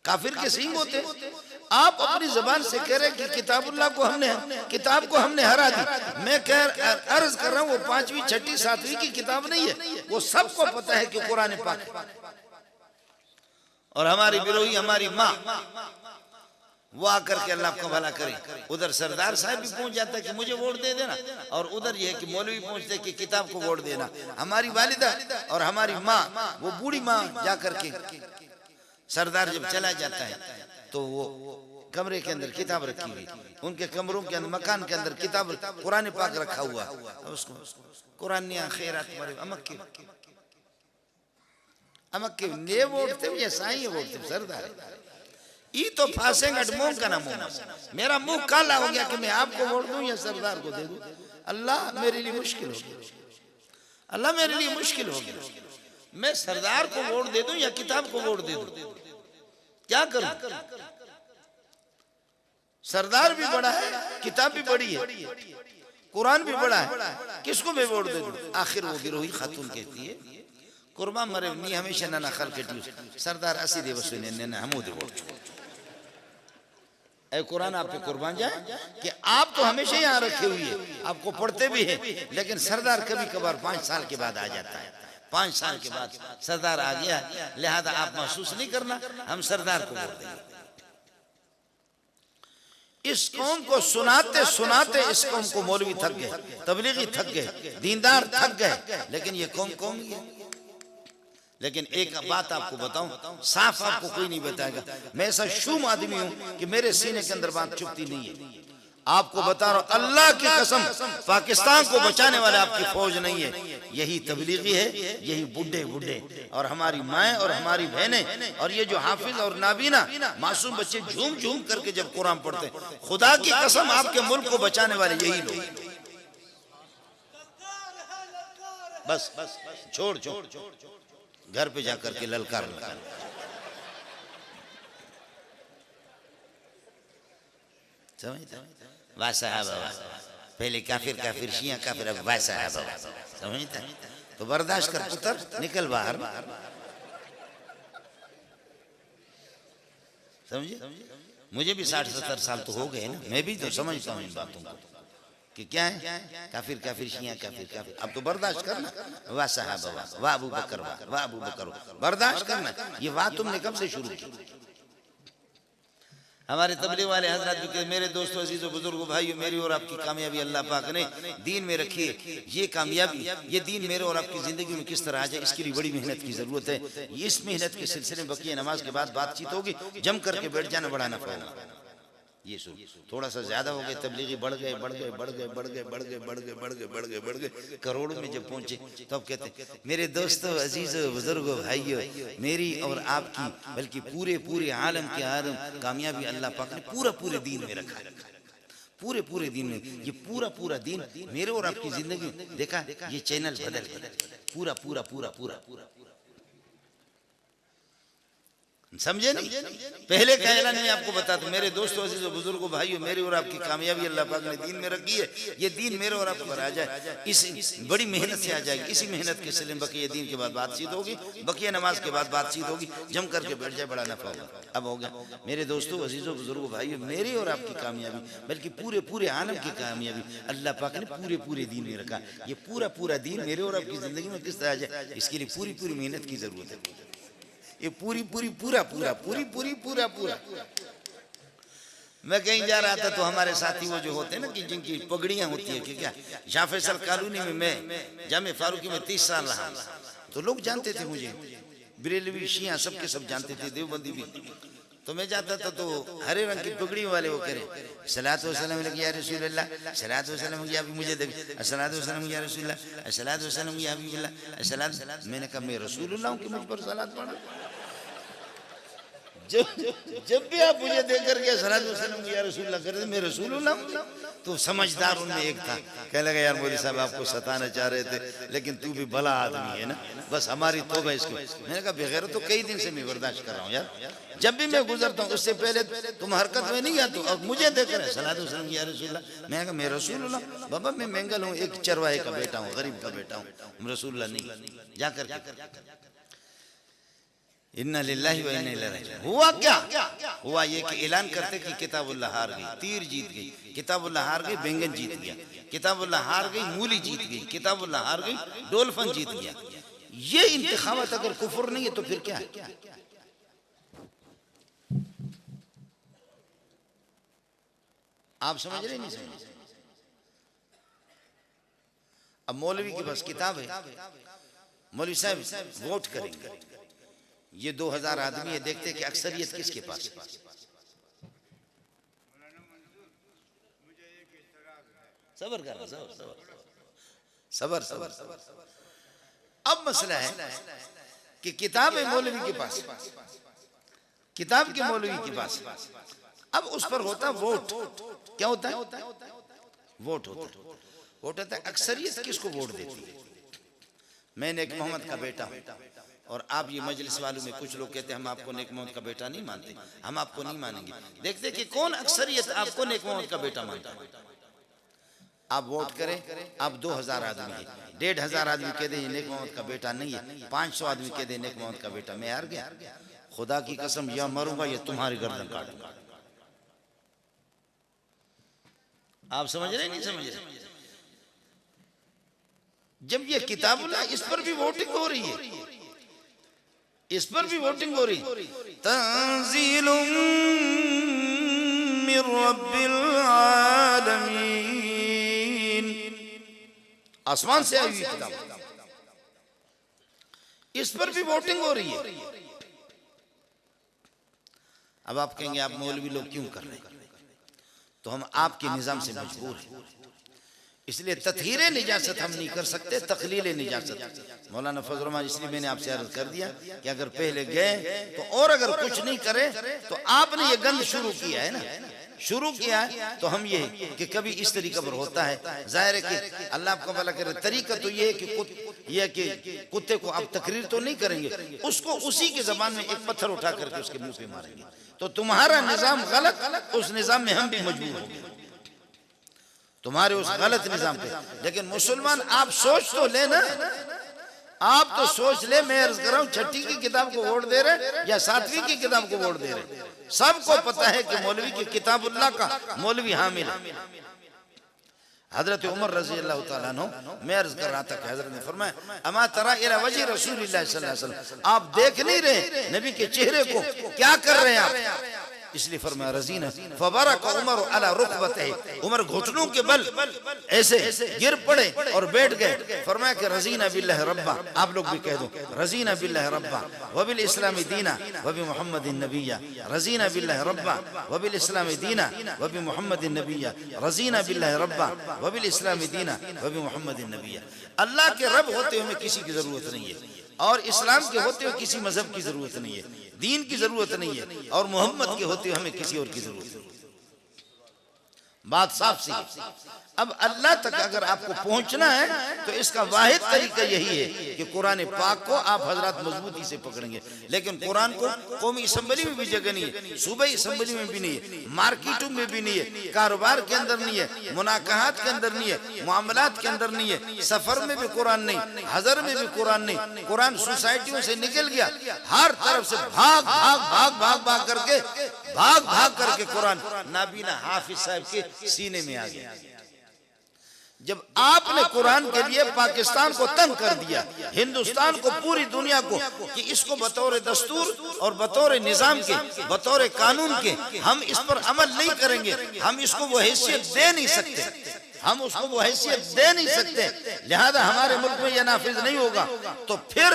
काफिर के सींग होते हैं? आप अपनी जबान से कह रहे कि किताबुल्लाह को हमने, किताब को हमने हरा दी। मैं अर्ज कर रहा हूँ वो 5वीं 6ठी 7वीं की किताब नहीं है, वो सबको पता है कि कुरान पाक है। और हमारी बिरोही, हमारी माँ, वो आकर के अल्लाह को भला करे, उधर सरदार साहब भी पहुंच जाता है कि मुझे वोट दे देना, और उधर ये है कि मौलवी पहुंचते कि किताब को वोट देना। हमारी वालिदा और हमारी माँ, वो बूढ़ी माँ जाकर के, सरदार जब चला जाता है तो वो कमरे के अंदर किताब रखी हुई, उनके कमरों के अंदर, मकान के अंदर किताब कुरान पाक रखा हुआ, उसको कुरान खैरात अमक्के ने वोटते या साई वोटते सरदार ई तो फांसेंगे मुंह का ना मुंह। मेरा मुंह काला हो गया कि मैं आपको वोट दूं या सरदार को दे दूं। अल्लाह मेरे लिए मुश्किल हो गया। अल्लाह मेरे लिए मुश्किल हो गया, मैं सरदार को वोट दे दूं या किताब को वोट दे दूं, क्या करूं? सरदार भी बड़ा है, किताब भी बड़ी है, कुरान भी बड़ा है, किसको मैं वोट दे दूं? आखिर वो गिरोही खातून कहती है कुर्बान मरे नी हमेशा ना खल कटी सरदार असी दे वसु ने हमो दे वोट ऐ कुरान आप पे कुर्बान जाए कि आप तो हमेशा यहाँ रखे हुए हैं, आपको पढ़ते भी हैं, लेकिन सरदार कभी कभार 5 साल के बाद आ जाता है। 5 साल के बाद सरदार आ गया, लिहाजा आप महसूस नहीं करना, हम सरदार को वोट देंगे। इस कौम को सुनाते सुनाते इस कौम को मौलवी थक गए, तबलीगी थक गए, दीनदार थक गए, लेकिन ये कौम कौम ही है। लेकिन एक बात आपको बताऊं, साफ आपको कोई नहीं बताएगा, मैं ऐसा शुम आदमी हूं कि मेरे सीने के अंदर बात चुपती नहीं है। आपको बता रहा हूं, अल्लाह की कसम, पाकिस्तान को बचाने वाले आपकी फौज नहीं है, यही तबलीगी है, यही बुढ़े बुढ़े और हमारी माएं और हमारी बहनें और ये जो हाफिज और नाबीना मासूम बच्चे झूम झूम करके जब कुरान पढ़ते, खुदा की कसम आपके मुल्क को बचाने वाले यही लोग। बस बस छोड़ छोड़ घर पे जाकर के ललकार निकाल। समझते वाह साहब, पहले काफिर काफिर शिया काफिर, अब वाह साहब, समझता तो बर्दाश्त कर पुत्र, निकल बाहर। समझे? मुझे भी 60-70 साल तो हो गए ना, मैं भी तो समझता हूँ इन बातों को कि क्या है काफिर काफिर शिया काफिर काफिर। अब तो बर्दाश्त करना, वाह साहब वाह अबू बकर वाह अबू बकर, बर्दाश्त करना। ये बात तुमने कब से शुरू की? हमारे तबलीग वाले हजरत भी कहते, मेरे दोस्तों अजीजों बुजुर्गों भाइयों, मेरी और आपकी कामयाबी अल्लाह पाक ने दीन में रखी है। ये कामयाबी, ये दीन मेरे और आपकी जिंदगी में किस तरह आ जाए, इसके लिए बड़ी मेहनत की जरूरत है। इस मेहनत के सिलसिले में बकिया नमाज के बाद बातचीत होगी, जम करके बैठ जाना, बड़ा नफा होगा। ये सुन, थोड़ा सा ज्यादा हो गए, तबलीगी बढ़ गए बढ़ गए बढ़ गए बढ़ गए बढ़ गए बढ़ गए बढ़ गए बढ़ गए बढ़ गए, करोड़ों में जब पहुंचे तो अब कहते, मेरे दोस्तों अजीजों बुजुर्गों भाइयों, मेरी और आपकी बल्कि पूरे पूरे आलम के आलम कामयाबी अल्लाह पाक ने पूरे दीन में रखा है। पूरे दीन में, ये पूरा दीन मेरे और आपकी जिंदगी में देखा, ये चैनल बदल पूरा समझे नहीं? पहले का ऐलान मैं आपको बताता हूं, मेरे दोस्तों अजीजों बुजुर्गों भाइयों, मेरी और आपकी कामयाबी अल्लाह पाक ने दीन में रखी है। ये दीन मेरे और आपको पर आ जाए, इस बड़ी मेहनत से आ जाएगी। इसी मेहनत के सिलसिले में बकिया दीन के बाद बातचीत होगी, बकिया नमाज के बाद बातचीत होगी, जम करके बैठ जाए, बड़ा नफा होगा। अब हो गया मेरे दोस्तों अजीजों बुजुर्गों भाइयों, मेरी और आपकी कामयाबी बल्कि पूरे आलम की कामयाबी अल्लाह पाक ने पूरे दीन में रखा। ये पूरा दीन मेरे और आपकी जिंदगी में किस तरह आ जाए, इसके लिए पूरी मेहनत की जरूरत है। ये पूरा। मैं कहीं जा रहा था तो हमारे साथी वो जो होते हैं ना कि जिनकी पगड़ियां होती है कि क्या, शाह फैसल कॉलोनी में मैं जामे फारूकी में 30 साल रहा, तो लोग जानते थे मुझे, बरेलवी शिया सबके सब जानते थे, देवबंदी भी। तो मैं जाता था तो हरे रंग की पगड़ी वाले वो करे सलात व सलाम या रसूल अल्लाह, सलात व सलाम या मुझे देख, सलात व सलाम या रसूल अल्लाह, सलात व सलाम या हबीबल्लाह, सलात। मैंने कहा मैं रसूलुल्लाह हूं कि मुझ पर सलात पढ़ो? जब भी आप मुझे देख करके सलात व सलाम या रसूलुल्लाह करते, मैं रसूलुल्लाह हूं। तो समझदार उनमें एक था, कह लगा यार मौलवी साहब आपको सताना चाह रहे थे, लेकिन तू भी भला आदमी है ना, बस हमारी तौबा इसको। मैंने कहा बगैर तो कई दिन से मैं बर्दाश्त कर रहा हूँ यार, जब भी मैं गुजरता हूँ उससे पहले तुम हरकत में नहीं आते और मुझे देख रहे सलात व सलाम या रसूलुल्लाह। मैंने कहा मैं रसूलुल्लाह बाबा, मैं मंगल हूँ, एक चरवाहे का बेटा हूँ, गरीब का बेटा हूँ, रसूलुल्लाह नहीं। जाकर इन्ना लिल्लाहि व इन्ना इलैहि राजिऊन। हुआ क्या? हुआ ये कि ऐलान करते कि किताबुल्लाह हार गई, तीर जीत गई, किताबुल्लाह हार गई, बैंगन जीत गया, किताबुल्लाह हार गई, मूली जीत गई, किताबुल्लाह हार गई, डोलफन जीत गया। ये इंतखाबात अगर कुफर नहीं है तो फिर क्या है? आप समझ रहे नहीं समझ? अब मौलवी के पास किताब है, मौलवी साहब वोट करेंगे, ये 2000 आदमी है, देखते कि अक्सरियत किसके पास है। सबर कर, सबर। अब मसला है कि किताब है मौलवी के पास, किताब के मौलवी के पास, अब उस पर होता वोट। क्या होता है? वोट होता है। अक्सरियत किसको वोट देती है? मैं नेक मोहम्मद का बेटा हूँ। और आप ये मजलिस वालों में कुछ लोग कहते हैं हम आपको नेक मोहम्मद का बेटा नहीं मानते, हम आपको नहीं मानेंगे। देखते कि कौन अक्सरियत आपको नेक मोहम्मद का बेटा मानता है। आप वोट करें, आप 2000 आदमी है, 1500 आदमी कह दे नेक मोहम्मद का बेटा नहीं है, 500 आदमी कह दे नेक मोहम्मद का बेटा, मैं हार गया। खुदा की कसम या मरूंगा या तुम्हारी गर्दन काटूंगा। आप समझ रहे नहीं समझ रहे? जब ये किताबुल्लाह, इस पर भी वोटिंग हो रही है, इस पर भी वोटिंग हो रही। तंज़ीलुम मिर रब्बिल आलमीन, आसमान से आई हुई किताब, इस पर भी वोटिंग हो रही है। अब आप कहेंगे आप मौलवी लोग क्यों कर रहे हैं? तो हम आपके निजाम से मजबूर हैं, इसलिए तत्हीरे निजासत हम नहीं कर सकते, तकलीले निजासत। मौलाना फजल रहमान, इसलिए मैंने आपसे अर्ज कर दिया कि अगर पहले गए तो, और अगर कुछ नहीं करे तो आपने ये गंद शुरू किया है ना, शुरू किया है, तो हम ये कि कभी इस तरीके पर होता है। जाहिर है कि अल्लाह आपका भला करे। तरीका तो ये है कि कुत्ते को आप तकरीर तो नहीं करेंगे, उसको उसी के जबान में एक पत्थर उठा करके उसके मुंह पे मारेंगे। तो तुम्हारा निजाम गलत, उस निजाम में हम भी मजबूर होंगे तुम्हारे उस गलत निजाम पे। लेकिन मुसलमान आप सोच तो ले ना, आप तो सोच ले। मैं अर्ज कर रहा हूं, छठी की किताब को वोट दे रहे या 7वीं की किताब को वोट दे रहे, सबको पता है कि मौलवी की किताबुल्लाह का मौलवी हामिल है। हजरत उमर रजी अल्लाह तआला अन्हु, मैं अर्ज कर रहा था कि हजरत ने फरमाया, अमा तरा इला वजह रसूलिल्लाह सल्लल्लाहु अलैहि वसल्लम, आप देख नहीं रहे नबी के चेहरे को, क्या कर रहे हैं आप? इसलिए फरमाया रजीना फबरक उमर अला रुकबते, उमर घुटनों के बल ऐसे गिर पड़े और बैठ गए। फरमाया कि रजीना बिल्लाह रब्बा, आप लोग भी कह दो रजीना बिल्लाह रब्बा व बिल इस्लाम दीना व बि मुहम्मदिन नबिय्या, रजीना बिल्लाह रब्बा व बिल इस्लाम दीना व बि मुहम्मदिन नबिय्या, रजीना बिल्लाह रब्बा व बिल इस्लाम दीना व बि मुहम्मदिन नबिय्या। अल्लाह के रब होते हुए किसी की जरूरत नहीं है, और इस्लाम के होते हुए किसी मजहब की जरूरत नहीं है, दीन की जरूरत नहीं है, और मोहम्मद के होते हुए हमें किसी और की जरूरत नहीं। बात साफ सी। अब अल्लाह तक अगर आपको पहुंचना है तो इसका वाहिद तरीका यही है कि कुरान पाक को आप हजरत मजबूती से पकड़ेंगे। लेकिन कुरान को कौमी असम्बली में भी जगह नहीं है, सूबाई असम्बली में भी नहीं है, मार्केटों में भी नहीं है, कारोबार के अंदर नहीं है, मुनाकाहात के अंदर नहीं है, मामलात के अंदर नहीं है, सफर में भी कुरान नहीं, हजर में भी कुरान नहीं। कुरान सोसाइटियों से निकल गया, हर तरफ से भाग भाग भाग भाग भाग करके कुरान नाबीना हाफिज साहब के सीने में आ गया। जब आपने कुरान के लिए पाकिस्तान को तंग कर दिया, हिंदुस्तान को, पूरी दुनिया को, कि इसको बतौर दस्तूर और बतौर निजाम के, बतौर कानून के हम इस पर अमल नहीं करेंगे, हम इसको वो हैसियत दे नहीं सकते, हम उसको वो हैसियत दे नहीं सकते, लिहाजा हमारे मुल्क में यह नाफिज नहीं होगा। तो फिर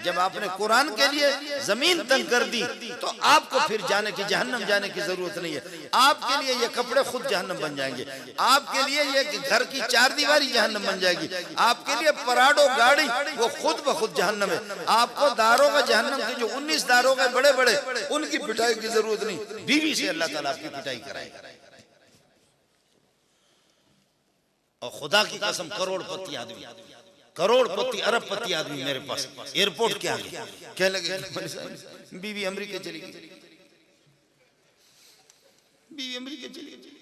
जब आपने कुरान के लिए जमीन तंग कर दी तो आपको फिर जाने की, जहन्नम जाने की जरूरत नहीं है। आपके लिए ये कपड़े खुद जहन्नम बन जाएंगे, आपके लिए ये घर की 4 दीवारी जहन्नम बन जाएगी, आपके लिए पराडो गाड़ी वो खुद ब खुद जहन्नम है। आपको दारोगा जहन्नम के जो 19 दारोगा बड़े बड़े, उनकी पिटाई की जरूरत नहीं, बीवी से अल्लाह ताला आपकी पिटाई कराएगा। और खुदा की कसम करोड़पति आदमी, करोड़पति अरबपति आदमी मेरे पास एयरपोर्ट के आगे क्या लगे, बीवी अमेरिका चली गई, बीवी अमेरिका चली गई।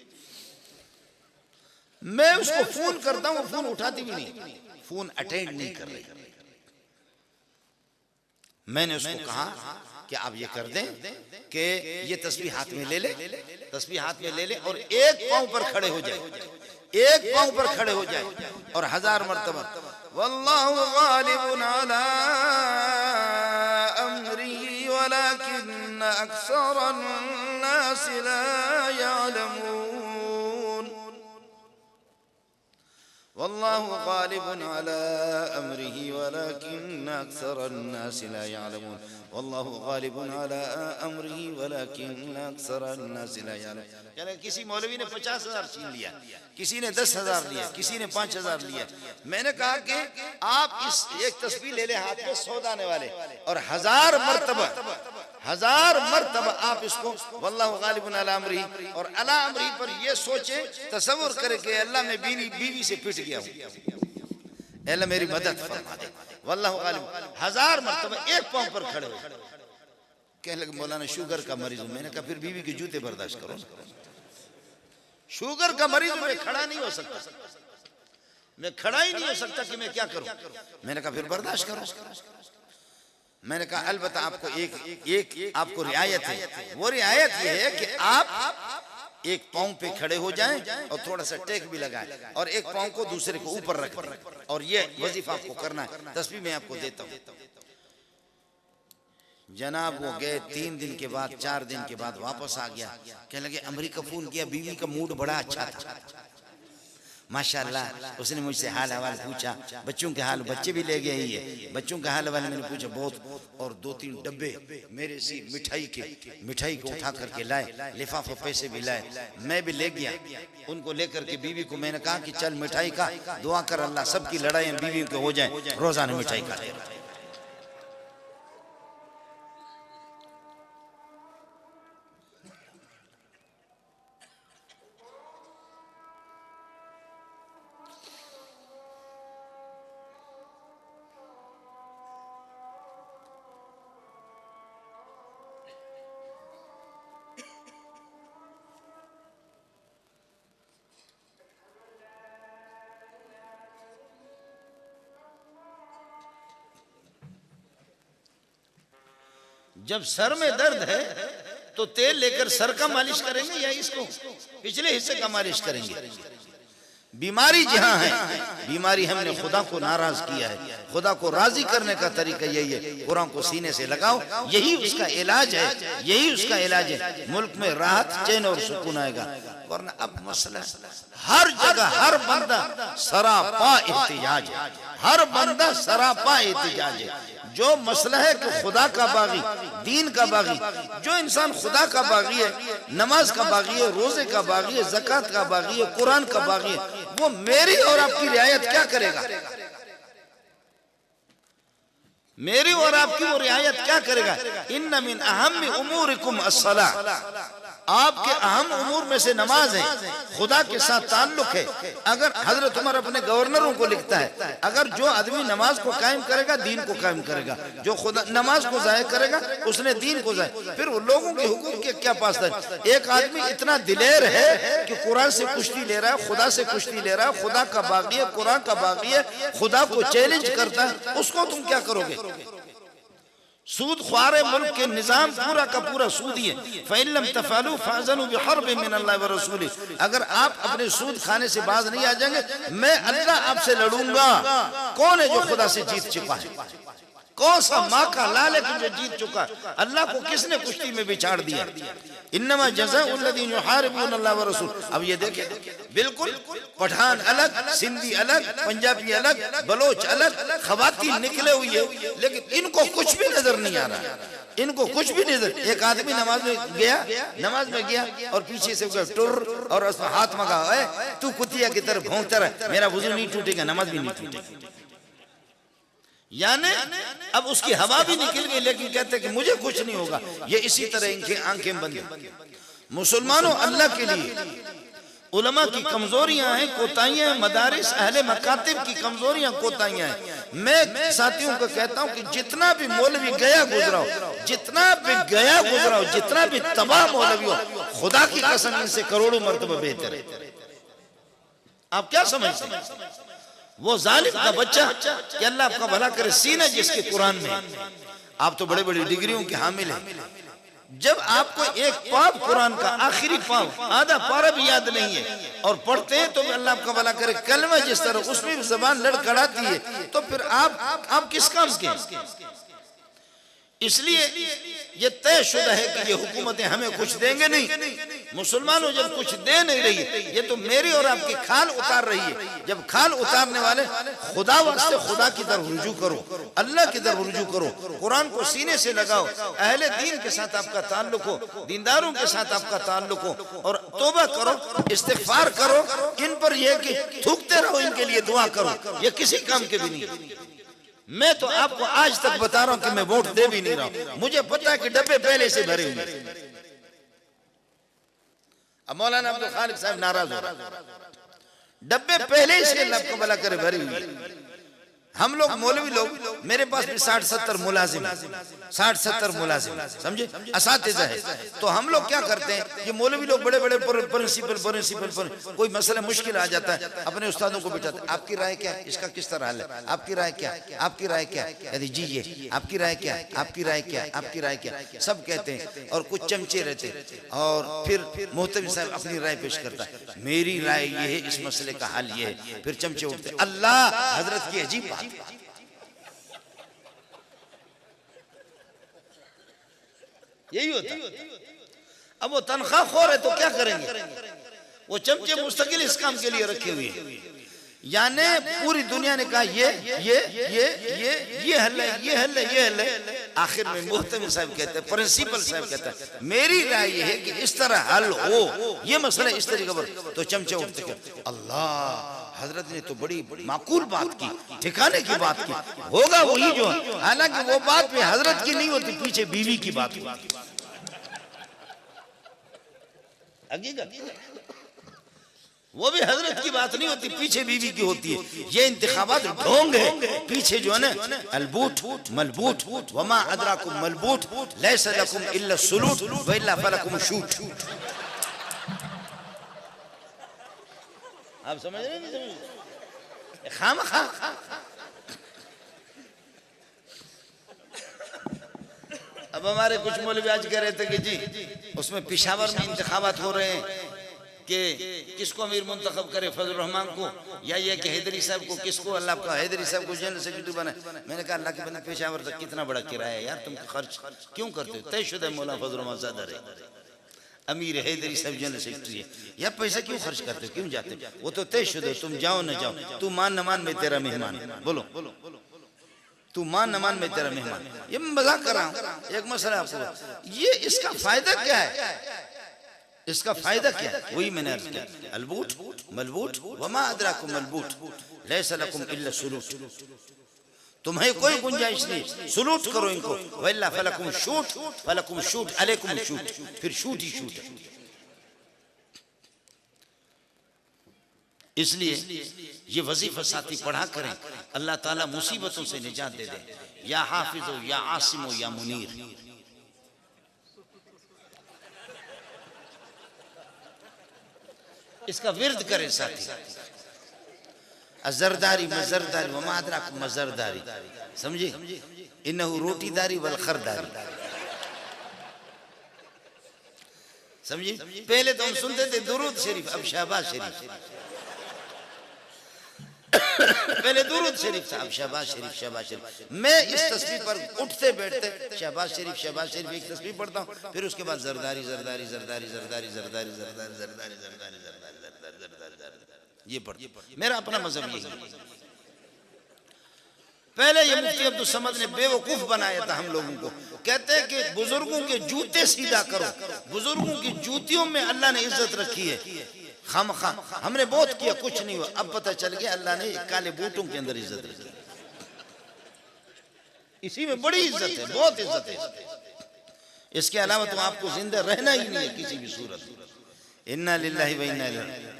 मैं उसको फोन करता हूं, फोन उठाती भी नहीं, फोन अटेंड नहीं कर रही। मैंने उसको कहा कि आप ये कर दें कि ये तस्बीह हाथ में ले ले, तस्बीह हाथ में ले ले और एक पांव पर खड़े हो जाए, एक पांव पर खड़े हो जाए और 1000 मर्तबा वल्लाहु गालिबुन अला अम्रिही वलाकिन्न अक्सरन नास ला यअलमून, वल्लाहु गालिबुन अला अम्रिही वलाकिन्न अक्सरन नास ला यअलमून, वल्लाहु गालिबुन अला अम्रिही वलाकिन्न अक्सरन नास ला यअलमून। यानी किसी मौलवी ने 50,000 छीन लिया, किसी ने 10,000 लिया, किसी ने 5,000 लिया। मैंने कहा कि आप इस एक तस्बीह ले ले हाथ में सौदाने वाले और 1000 मर्तबा आप इसको वल्लाहु गालिबुन अला अम्रिही और अला अम्रिही पर ये सोचे, तसव्वुर करे कि अल्लाह मैं बीवी से पिट गया हूं, अल्लाह मेरी मदद फरमा दे, वल्लाहु गालिब। 1000 मरतबा एक पांव पर खड़े हुए। कहने लगे मौलाना शुगर का मरीज हूं। मैंने कहा फिर बीवी के जूते बर्दाश्त करो। शुगर का मरीज मैं खड़ा नहीं हो सकता, मैं खड़ा ही नहीं हो सकता कि मैं क्या करूं। मैंने कहा फिर बर्दाश्त करो। मैंने कहा अलबत्ता आपको एक आपको रियायत है, वो रियायत ये है कि आप एक पांव पे खड़े हो जाएं और थोड़ा सा टेक भी लगाएं और एक पांव को दूसरे को ऊपर रख दें, और ये वजीफा आपको करना है। तस्बीह मैं आपको देता हूं। जनाब वो गए, 3 दिन के बाद 4 दिन के बाद वापस आ गया। कहने लगे अमेरिका फोन किया, बीवी का मूड बड़ा अच्छा था माशाअल्लाह। उसने मुझसे हाल हवाल पूछा, बच्चों के हाल, बच्चे भी ले गए ही है, बच्चों के हाल हवाल मैंने पूछा बहुत, और 2-3 डब्बे मेरे सी मिठाई को उठा करके लाए, लिफाफा पैसे भी लाए, मैं भी ले गया। उनको लेकर के बीवी को मैंने कहा कि चल मिठाई का दुआ कर, अल्लाह सबकी लड़ाई बीवी के हो जाए, रोजाना मिठाई खाते रहे। जब सर में दर्द है तो तेल लेकर सर का मालिश करेंगे या इसको पिछले हिस्से का मालिश करेंगे? बीमारी जहां है, बीमारी हमने खुदा को नाराज किया है। खुदा को राजी करने का तरीका यही है, कुरान को सीने से लगाओ, यही उसका इलाज है, यही उसका इलाज है। मुल्क में राहत, चैन और सुकून आएगा। वरना अब मसला हर जगह, हर बंदा सरापा एहतिजाज है, हर बंदा सरापा एहतिजाज है। जो मसला है कि खुदा का बागी, दीन का बागी, जो इंसान खुदा का बागी है, नमाज का बागी है, रोजे का बागी है, ज़कात का बागी है, कुरान का बागी है, वो मेरी और आपकी रियायत क्या करेगा? मेरी और आपकी वो रियायत क्या करेगा? इन्ना मिन अहम्मि उमूरिकुम अस्सलाह, आपके अहम उमूर में से नमाज है, खुदा के साथ ताल्लुक है। अगर हजरत उमर अपने गवर्नरों को लिखता है, अगर जो आदमी नमाज को कायम करेगा दीन को कायम करेगा, जो खुदा नमाज को जाय करेगा उसने दीन को जाय। फिर उन लोगों के हुकूम के क्या पास है? एक आदमी इतना दिलेर है कि कुरान से कुश्ती ले रहा है, खुदा से कुश्ती ले रहा है, खुदा का बागी है, कुरान का बागी है, खुदा को चैलेंज करता है, उसको तुम क्या करोगे? सूद ख्वारे मुल्क के निजाम पूरा का पूरा सूदी है। फ़इल्लम तफ़अलू फ़अज़नु बिहर्बिन मिनल्लाहि व रसूलिही, अगर आप अपने सूद खाने से बाज नहीं आ जाएंगे, मैं अल्लाह आपसे लड़ूंगा। कौन है जो खुदा से जीत चुका है? कौन सा माँ का लाल है कि जो जीत चुका? अल्लाह को किसने कुश्ती में बिछाड़ दिया? इन्नमा जज़ाउल लज़ीना युहारिबून अल्लाह व रसूल। अब ये देखिए, बिल्कुल पठान अलग, सिंधी अलग, पंजाबी अलग, बलोच अलग, खवातीन निकले हुई है, लेकिन इनको कुछ भी नजर नहीं आ रहा, इनको कुछ भी नजर। एक आदमी नमाज में गया और पीछे से टुर और उसमें हाथ मगा, तू कुतिया की तरफ भौंकता रहा, मेरा वुजू नहीं टूटेगा, नमाज भी नहीं टूटेगी। यानी अब उसकी हवा भी निकल गई, लेकिन कहते कि मुझे कुछ नहीं होगा। ये इसी तरह इनकी आंखें बंद। मुसलमानों, अल्लाह के लिए उलमा की कमजोरियां हैं, कोताहियां हैं, मदारिस अहले मकातिब की कमजोरियां, कोताहियां हैं। मैं साथियों को कहता हूं कि जितना भी मौलवी गया गुजरा हो, जितना भी गया गुजरा हो, जितना भी तबाह मौलवी हो, खुदा की कसम इनसे करोड़ों मर्तबा बेहतर है। आप क्या समझते हैं? वो जालिम का बच्चा, कि अल्लाह आपका भला करे, सीने जिसके कुरान में, आप तो बड़े बड़ी डिग्रियों के हामिल हैं, जब आपको एक पाप कुरान का आखिरी पाप, आधा पारा भी याद नहीं है, और पढ़ते हैं तो अल्लाह आपका भला करे, कलमा जिस तरह उसमें भी जबान लड़खड़ाती है, तो फिर आप किस काम के? इसलिए ये तयशुदा है कि ये हुकूमतें हमें कुछ देंगे नहीं। मुसलमानों जब कुछ दे नहीं रही, ये तो मेरी और आपकी खाल उतार रही है। जब खाल उतारने वाले, खुदा वास्ते खुदा की तरफ रुजू करो, अल्लाह की तरफ रुजू करो, कुरान को सीने से लगाओ, अहले दीन के साथ आपका ताल्लुक हो, दीनदारों के साथ आपका ताल्लुक हो, और तौबा करो, इस्तिग़फ़ार करो। इन पर यह कि थूकते रहो, इनके लिए दुआ करो, ये किसी काम के भी नहीं। मैं तो आपको आज तक बता रहा हूं कि मैं वोट दे भी नहीं रहा हूं, मुझे पता है कि डब्बे पहले से भरे हुए। अब मौलाना अब्दुल खालिक साहब नाराज हो रहा, डब्बे पहले से अल्लाह को भला करे भरे हुए, हम लोग मौलवी लोग, मेरे पास भी 60-70 मुलाजिम, 60-70 मुलाजिम, समझे, असातिज़ा है। तो हम लोग क्या करते हैं, ये मौलवी लोग बड़े बड़े प्रिंसिपल कोई मसला मुश्किल आ जाता है, अपने उस्तादों को बिठाते, आपकी राय क्या है, इसका किस तरह हल है, आपकी राय क्या है, आपकी राय क्या है, कहते जी ये आपकी राय क्या है, आपकी राय क्या है, आपकी राय क्या है, सब कहते हैं। और कुछ चमचे रहते और फिर मोहतमी साहब अपनी राय पेश करता है, मेरी राय ये है, इस मसले का हल ये है, फिर चमचे उठते। अल्लाह हजरत की अजीब बात, यही होता। अब वो तनख्वाह खोर है तो क्या करेंगे, वो चमचे मुस्तकिल इस काम के लिए रखे हुए हैं। यानी पूरी दुनिया ने कहा ये हल है, ये हल है, ये हल है। आखिर में मुहतमिम साहब कहते हैं, प्रिंसिपल साहब कहता है, मेरी राय ये है कि इस तरह हल हो, ये मसला इस तरीके पर। तो चमचे उठते क्या, अल्लाह हजरत ने तो बड़ी माकूल बात की, ठिकाने की बात की, होगा वही जो है। हालांकि वो बात भी हजरत की नहीं होती, पीछे बीवी की बात होती। वो भी हजरत की बात नहीं होती, पीछे बीवी की होती है। ये इंतखाबात ढोंग है, पीछे जो है ना अलबूट मलबूट, वमा अदराकुम मलबूट लैसा लकुम इल्ला सुलूट व इल्ला फलकुम शूट। आप समझ रहे नहीं समझ, खामखा अब हमारे कुछ मौलवी आज कह रहे थे कि जी उसमें पेशावर में इंतखाबात हो रहे हैं कि किसको अमीर मुंतखब करे, फजल रहमान को या ये कि हैदरी साहब को, किसको, अल्लाह का हैदरी साहब को जनरल सेक्रेटरी बना। मैंने कहा अल्लाह के बंदे, पेशावर तक कितना बड़ा किराया है यार, तुम खर्च क्यों करते हो? तयशुदा मौला फजल रहमान ज़्यादा रहे, अमीर हैदरी साहब जनरल सेक्रेटरी है, या पैसा क्यों खर्च करते हो, क्यों जाते हो? वो तो तयशुदा, तुम जाओ न जाओ, तू मान न मान, मैं तेरा मेहमान। बोलो तू मान न मान, मैं तेरा मेहमान। ये मैं मजाक कर रहा हूँ, एक मसला आपको, ये इसका फायदा क्या है, इसका फायदा क्या है? वही मैंने अर्ज किया, अलबूट मलबूट वमा अदराकुम मलबूट लैसा लकुम इल्ला सुलूट। तुम्हें कोई गुंजाइश नहीं, सुलूट करो इनको, वल्ला फलकुम शूट अलैकुम शूट, फिर शूट ही शूट है। इसलिए ये वजीफा साथी पढ़ा करें, अल्लाह ताला मुसीबतों से निजात दे दे। या हाफिज़ो या आसिमो या मुनीर, इसका विर्द करें साथी। अजरदारी मजरदारी वमादरा को मजरदारी, समझे, इन्नहु रोटीदारी वल खरदारी, समझे। पहले तो हम सुनते थे दुरूद शरीफ, अब शहबाज शरीफ। पहले दुरूद शरीफ था, अब शहबाज शरीफ, शहबाज शरीफ। मैं इस तस्बीह पर उठते बैठते शहबाज शरीफ एक तस्बीह पढ़ता हूँ, फिर उसके बाद जरदारी जरदारी जरदारी जरदारी जरदारी जरदारी जरदारी जरदारी जरदारी ये पढ़। मेरा अपना मजहब यही है। पहले ये मुफ्ती अब्दुल समद ने बेवकूफ बनाया था हम लोगों को, कहते हैं कि बुजुर्गों के जूते सीधा करो, बुजुर्गों की जूतियों में अल्लाह ने इज्जत रखी है। खामखा हमने बहुत किया, कुछ नहीं हुआ। अब पता चल गया अल्लाह ने काले बूटों के अंदर इज्जत रखी, इसी में बड़ी इज्जत है, बहुत इज्जत है। इसके अलावा तो आपको जिंदा रहना ही नहीं है किसी भी सूरत। इन्ना लिल्लाहि व इन्ना इलैहि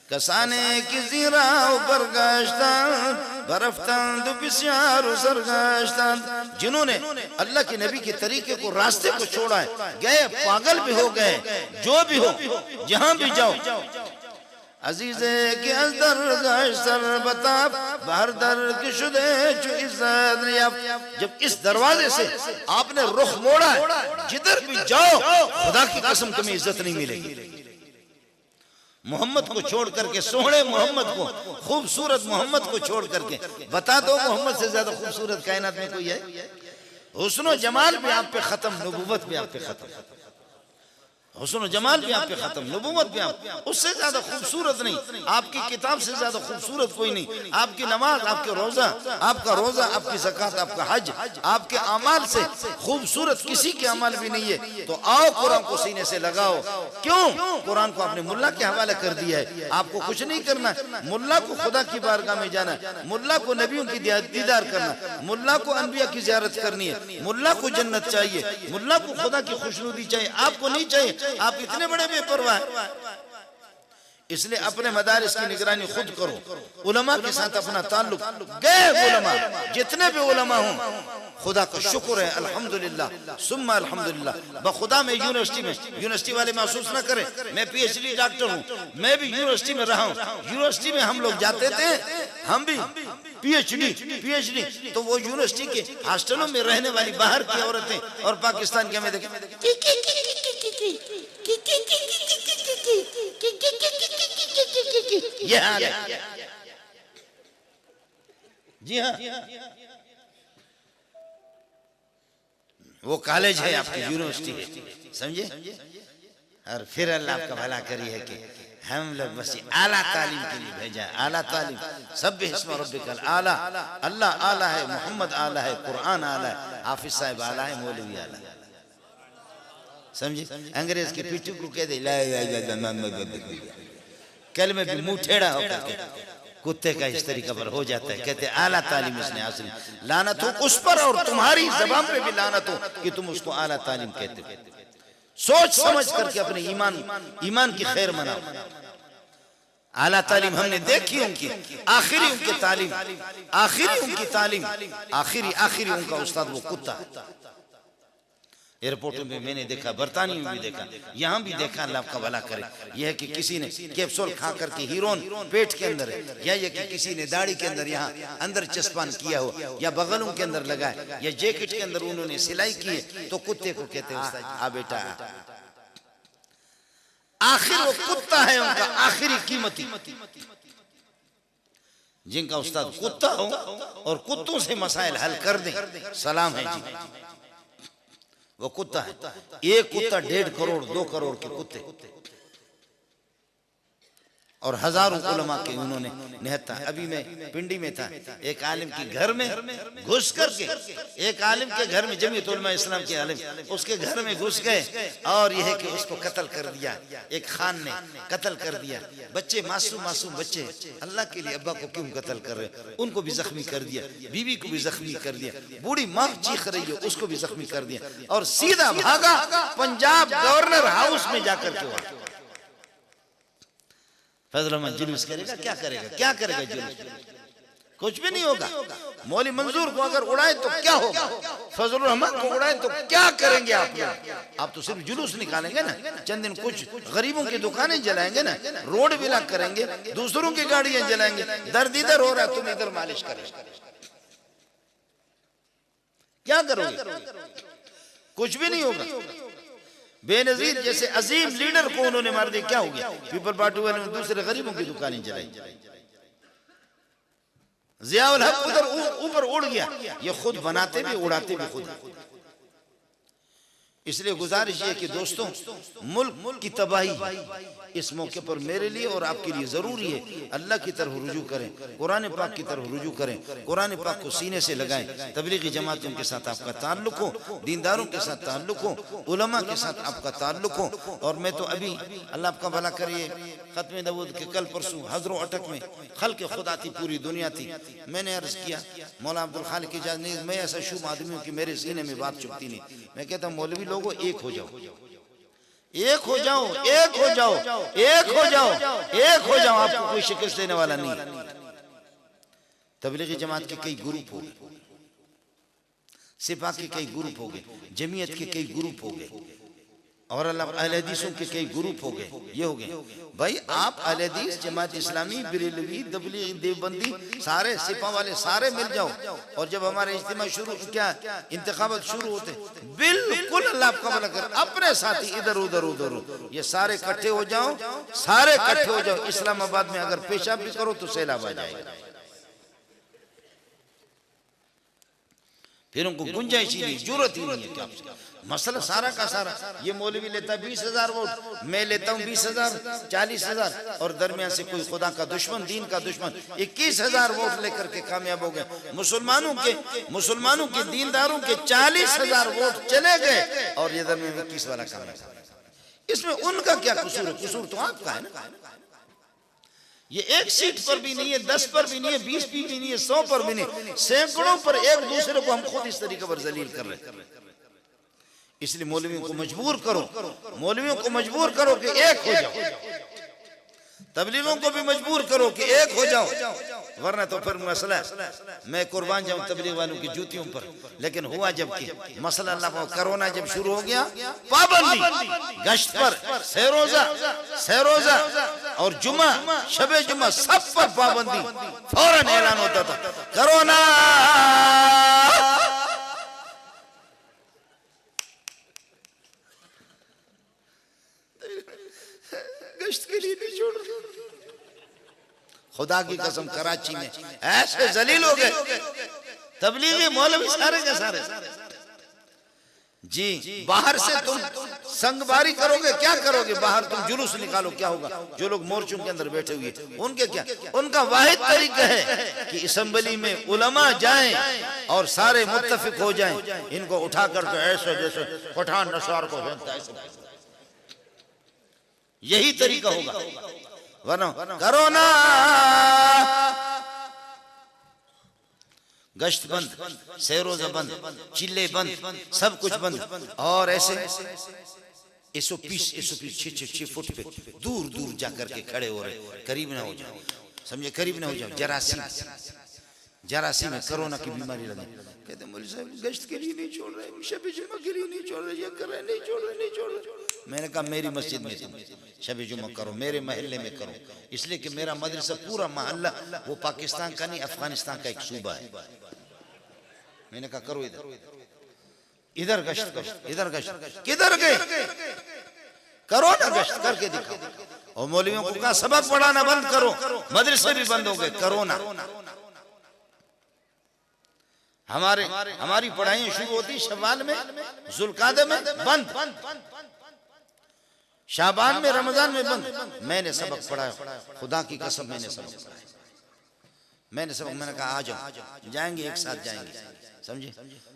कसाने की ज़ीरा ऊपर गाश्तान बरफ्तान दो बिस्यार सरगाश्तान, जिन्होंने अल्लाह के नबी के तरीके को, रास्ते को छोड़ा है, गए पागल भी हो गए, जो भी हो, जहां भी जाओ। अजीज़े के अंदर गाश्तर बता बाहर दर की शुदे जो इज्जत याब। जब इस दरवाजे से आपने रुख मोड़ा है, जिधर भी जाओ खुदा की कसम तुम्हें इज्जत नहीं मिलेगी। मोहम्मद को छोड़ करके, सोहणे मोहम्मद को, खूबसूरत मोहम्मद को छोड़ करके, बता दो मोहम्मद से ज्यादा खूबसूरत कायनात में कोई है? हुस्न जमाल भी आप पे खत्म, नबूवत भी आप पे खत्म, हुस्न जमाल भी आप पे खत्म, नबूवत भी आप, उससे ज्यादा खूबसूरत नहीं, आपकी किताब से ज्यादा खूबसूरत कोई नहीं। आपकी नमाज, आपके रोजा, आपका रोजा, आपकी ज़कात, आपका हज, आपके अमाल से खूबसूरत किसी के अमाल भी नहीं है। तो आओ कुरान को सीने से लगाओ। क्यों? कुरान को आपने मुल्ला के हवाले कर दिया है। आपको कुछ नहीं करना, मुल्ला को खुदा की बारगाह में जाना, मुल्ला को नबियों की दीदार करना, मुल्ला को अनबिया की ज़ियारत करनी है, मुल्ला को जन्नत चाहिए, मुल्ला को खुदा की खुशनुदी चाहिए, आपको नहीं चाहिए। आप इतने बड़े बेपरवाह, इसलिए अपने मदारिस की निगरानी खुद करो, उलमा के साथ अपना ताल्लुक, गए उलमा जितने भी उलमा हों, खुदा का शुक्र है अल्हम्दुलिल्लाह सुम्मा अल्हम्दुलिल्लाह। बखुदा में यूनिवर्सिटी वाले महसूस ना करें, मैं पीएचडी डॉक्टर हूँ, मैं भी यूनिवर्सिटी में रहा हूँ। यूनिवर्सिटी में हम लोग जाते थे, हम भी पीएचडी, तो वो यूनिवर्सिटी के हॉस्टलों में रहने वाली बाहर की औरतें और पाकिस्तान के हमें देखें, ये हाल है। जी हाँ, वो कॉलेज है आपकी, यूनिवर्सिटी है, समझे। और फिर अल्लाह आपका भला करी है कि हम लोग बस आला तालीम के लिए भेजा है। आला तालीम, सब हिस्म रब्बिकल आला, अल्लाह आला है, मोहम्मद आला है, कुरान आला है, हाफिज साहब आला है, मौलवी आला है, समझे। अंग्रेज के पीछू को कह दे कल में भी मुंह टेढ़ा होकर के कुत्ते का इस तरीका पर हो जाता है, कहते आला तालीम इसने हासिल। लानत हो उस पर और तुम्हारी जबान पे भी लानत हो कि तुम उसको आला तालीम कहते हो। सोच समझ करके अपने ईमान की खैर मनाओ। आला तालीम हमने देखी उनकी, आखिरी उनकी तालीम, आखिरी उनका उस्ताद वो कुत्ता। एयरपोर्ट में मैंने देखा, बरतानिया में भी देखा, यहाँ भी देखा, अल्लाह आपका भला करे। यह है कि किसी ने कैप्सूल खा करके हीरोइन पेट के अंदर है, या ये कि किसी ने दाढ़ी के अंदर यहाँ अंदर चस्पान किया हो, या बगलों के अंदर लगाए, या जैकेट के अंदर उन्होंने सिलाई की है, तो कुत्ते को कहते हैं आ बेटा। आखिर वो कुत्ता है उनका आखिरी कीमती, जिनका उस्ताद कुत्ता हो और कुत्तों से मसाइल हल कर दे, सलाम है जी। वो कुत्ता है, एक कुत्ता 1.5 करोड़ 2 करोड़ के कुत्ते और हजारों उलमा के उन्होंने निहत्ता। अभी मैं पिंडी में था, एक आलिम के घर में घुस करके, एक आलिम के घर में, जमीयत उलमा इस्लाम के आलिम, उसके घर में घुस गए और यह है कि उसको कत्ल कर दिया, एक खान ने कत्ल कर दिया। बच्चे मासूम बच्चे, अल्लाह के लिए अब्बा को क्यों कत्ल कर रहे, उनको भी जख्मी कर दिया, बीवी को भी जख्मी कर दिया, बूढ़ी माँ चीख रही है उसको भी जख्मी कर दिया, और सीधा भागा पंजाब गवर्नर हाउस में जाकर के। फजल रहमान जुलूस करेगा, क्या करेगा जुलूस, कुछ भी नहीं होगा। मौली मंजूर को अगर उड़ाए तो क्या होगा, फजल रहमान को उड़ाए तो क्या करेंगे आप लोग? आप तो सिर्फ जुलूस निकालेंगे ना, चंद दिन कुछ गरीबों की दुकानें जलाएंगे ना, रोड ब्लॉक करेंगे, दूसरों की गाड़ियां जलाएंगे, दर्द इधर हो रहा है तुम इधर मालिश करें, क्या करोगे? कुछ भी नहीं होगा। बेनजीर जैसे अजीम लीडर को उन्होंने मार दिया, क्या हो गया? पीपल पार्टी वालों ने दूसरे गरीबों की दुकानें जलाई, जियाउल हक उधर ऊपर उड़ गया। ये खुद बनाते भी उड़ाते भी खुद। इसलिए गुजारिश है कि दोस्तों, मुल्क की तबाही इस मौके पर मेरे लिए और आपके लिए जरूरी है। अल्लाह की तरफ रुजू करें, कुरान पाक की तरफ रुजू करें, कुरान पाक को सीने से लगाएं, तबलीगी जमातों के साथ आपका ताल्लुक हो, दीनदारों के साथ ताल्लुक हो, उलमा के साथ आपका ताल्लुक हो। और मैं तो अभी अल्लाह आपका भला करिए, खत्म नबूवत के कल परसों हजरों अटक में खल्क़ खुदा थी, पूरी दुनिया थी। मैंने अर्ज किया मौला अब्दुल खालिक की इजाज़त नहीं, मैं ऐसा शुभ आदमी हूँ कि मेरे सीने में बात चुभती नहीं। मैं कहता हूँ मौलवी लोगों एक हो जाओ, एक हो जाओ, एक हो जाओ, एक हो जाओ, एक हो जाओ, आपको कोई शिकस्त देने वाला नहीं। तबलीगी जमात के कई ग्रुप हो गए, सिपा के कई ग्रुप हो गए, जमीयत के कई ग्रुप हो गए, और अहले हदीसों के कई ग्रुप हो गए। ये हो गए भाई, आप अहले हदीस, जमात इस्लामी, बरेलवी, तबलीगी, देवबंदी, सारे सिपा वाले सारे मिल जाओ, और जब हमारे इज्तिमा शुरू, क्या इंतखाबात शुरू होते, बिल्कुल अल्लाह आपका भला करे, अपने साथी इधर उधर ये सारे इकट्ठे हो जाओ, सारे इकट्ठे हो जाओ। इस्लामाबाद में अगर पेशाब भी करो तो सैलाब आ जाएगा, फिर उनको गुंजाइश ही नहीं, जरूरत ही नहीं है। क्या मसला सारा का सारा, ये मौलवी लेता है 20,000 वोट, मैं लेता हूँ 20,000, 40,000, और दरमियान से कोई खुदा का दुश्मन, दीन का दुश्मन 21,000 वोट लेकर के कामयाब हो गए। मुसलमानों के दीनदारों के 40,000 वोट चले गए, और ये दरमियान 21 वाला कामयाब। इसमें उनका क्या कसूर है? कसूर तो आपका है ना। ये एक सीट पर भी नहीं है, 10 पर भी नहीं है, 20 पर भी नहीं है, 100 पर भी नहीं, सैकड़ों पर एक दूसरे को हम खुद इस तरीके पर जलील कर रहे हैं। इसलिए मौलवियों को मजबूर करो, मौलवियों को मजबूर करो कि एक हो जाओ, तबलीगों को भी मजबूर करो कि एक हो जाओ, वरना तो फिर मसला मैं कुर्बान जाऊं तबलीग वालों की जूतियों पर। लेकिन हुआ जब कि मसला अल्लाह को, कोरोना जब शुरू हो गया, पाबंदी गश्त पर, सहरोजा और जुमा, शबे जुमा सब पर पाबंदी, फौरन ऐलान होता था कोरोना। गश्त के लिए नहीं छोड़ रहे। खुदा की कसम कराची में ऐसे जलील हो गए तबलीगी मौलवी सारे के सारे जी। बाहर से तुम संगबारी करोगे, क्या करोगे? बाहर तुम जुलूस निकालो, क्या होगा? जो लोग मोर्चों के अंदर बैठे हुए उनके क्या, उनका वाहिद तरीका है कि असेंबली में उलमा जाएं और सारे मुत्तफिक हो जाएं, इनको उठा करके ऐसे जैसे पठान नसार को फेंकता है, यही तरीका होगा। वरना कोरोना, गश्त बंद, सहरोजा बंद, चिल्ले बंद, सब कुछ बंद। और ऐसे 120 फुट पे दूर दूर जाकर के खड़े हो रहे, करीब ना हो जाओ, समझे, करीब ना हो जाओ। जरासीम में कोरोना की बीमारी लगी, कहते मौलवी साहब गश्त के लिए नहीं छोड़ रहे, शबे जुमा के लिए नहीं छोड़ रहे, ये कर रहे, नहीं छोड़ रहे। मैंने कहा मेरी मस्जिद में तुम शबे जुमा करो, मेरे महल्ले में करो, इसलिए कि मेरा मदरसा पूरा मोहल्ला वो पाकिस्तान का नहीं, अफगानिस्तान का एक सूबा है। मैंने कहा करो इधर गश्त, इधर गश्त, किधर गए? करो ना गश्त, करके दिखाओ। और मौलवियों को कहा सबक पढ़ाना बंद करो, मदरसे भी बंद हो गए, कोरोना। हमारी पढ़ाई शुरू होती शव्वाल में, जुल्कादे में बंद, शाबान में, रमजान में बंद। मैंने सबक पढ़ाया, खुदा की कसम मैंने सबक पढ़ाया, मैंने कहा आ जाओ, जाएंगे एक साथ जाएंगे, समझे।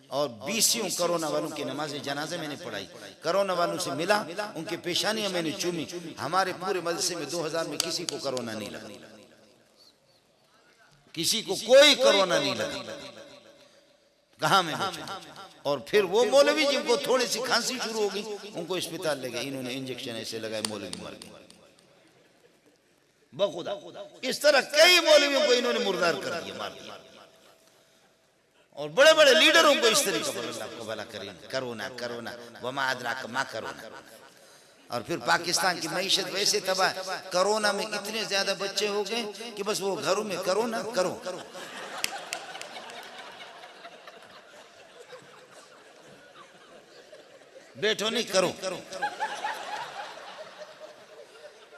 और 20 कोरोना वालों की नमाज जनाजे मैंने पढ़ाई, कोरोना वालों से मिला, उनकी पेशानियां मैंने चूमी। हमारे पूरे मदरसे में 2000 में किसी को कोरोना नहीं लगा, किसी को कोई कोरोना नहीं लगा। कहा मैं और फिर वो मौलवी जिनको थोड़ी सी खांसी शुरू होगी उनको अस्पताल ले गए, इन्होंने इंजेक्शन ऐसे लगाए, मौलवी मर गए बखुदा। इस तरह कई मौलवियों को इन्होंने मुर्दार कर दिया, मार दिया। और बड़े बड़े लीडरों को इस तरीके पर अल्लाह को भला करे, कोरोना वमा अदराक मा कोरोना। और फिर पाकिस्तान की मईशत वैसे तबाह, कोरोना में इतने ज्यादा बच्चे हो गए कि बस वो घरों में कोरोना करो। बैठो नहीं, करो।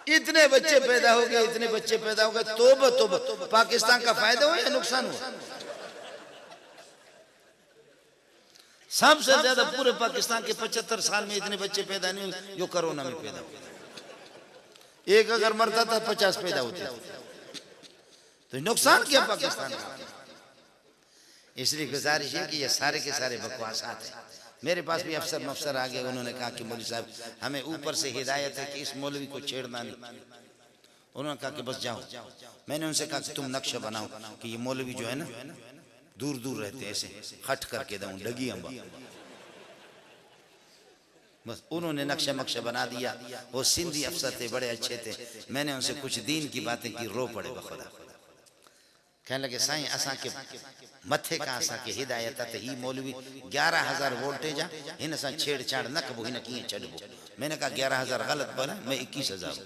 इतने बच्चे पैदा हो गए, इतने बच्चे पैदा हो गए, तोबा। पाकिस्तान का फायदा हुआ या नुकसान हुआ? सबसे ज्यादा पूरे पाकिस्तान के 75 साल में इतने बच्चे पैदा नहीं हुए जो कोरोना में पैदा हुए। एक अगर मरता था 50 पैदा होते, तो नुकसान क्या पाकिस्तान का? इसलिए गुजारिश है कि ये सारे के सारे बकवासात हैं। मेरे पास भी अफसर आ गए, उन्होंने कहा कि मौलवी साहब हमें ऊपर से हिदायत है कि इस मौलवी को छेड़ना नहीं। उन्होंने कहा कि बस जाओ। मैंने उनसे कहा कि तुम नक्शा बनाओ कि ये मौलवी जो है ना दूर दूर रहते, ऐसे हट करके दूं डगी अम्बा। बस उन्होंने नक्शा बना दिया। वो सिंधी अफसर थे, बड़े अच्छे थे। मैंने उनसे कुछ दीन की बातें की, रो पड़े बखुदा। कहने लगे साईं असा के मथे का असा के हिदायत है ही मौलवी 11,000 वोल्टेज इन सां छेड़छाड़ न कबो, इन कीअं छॾिबो। मैंने कहा 11,000 गलत बोला, मैं 21,000।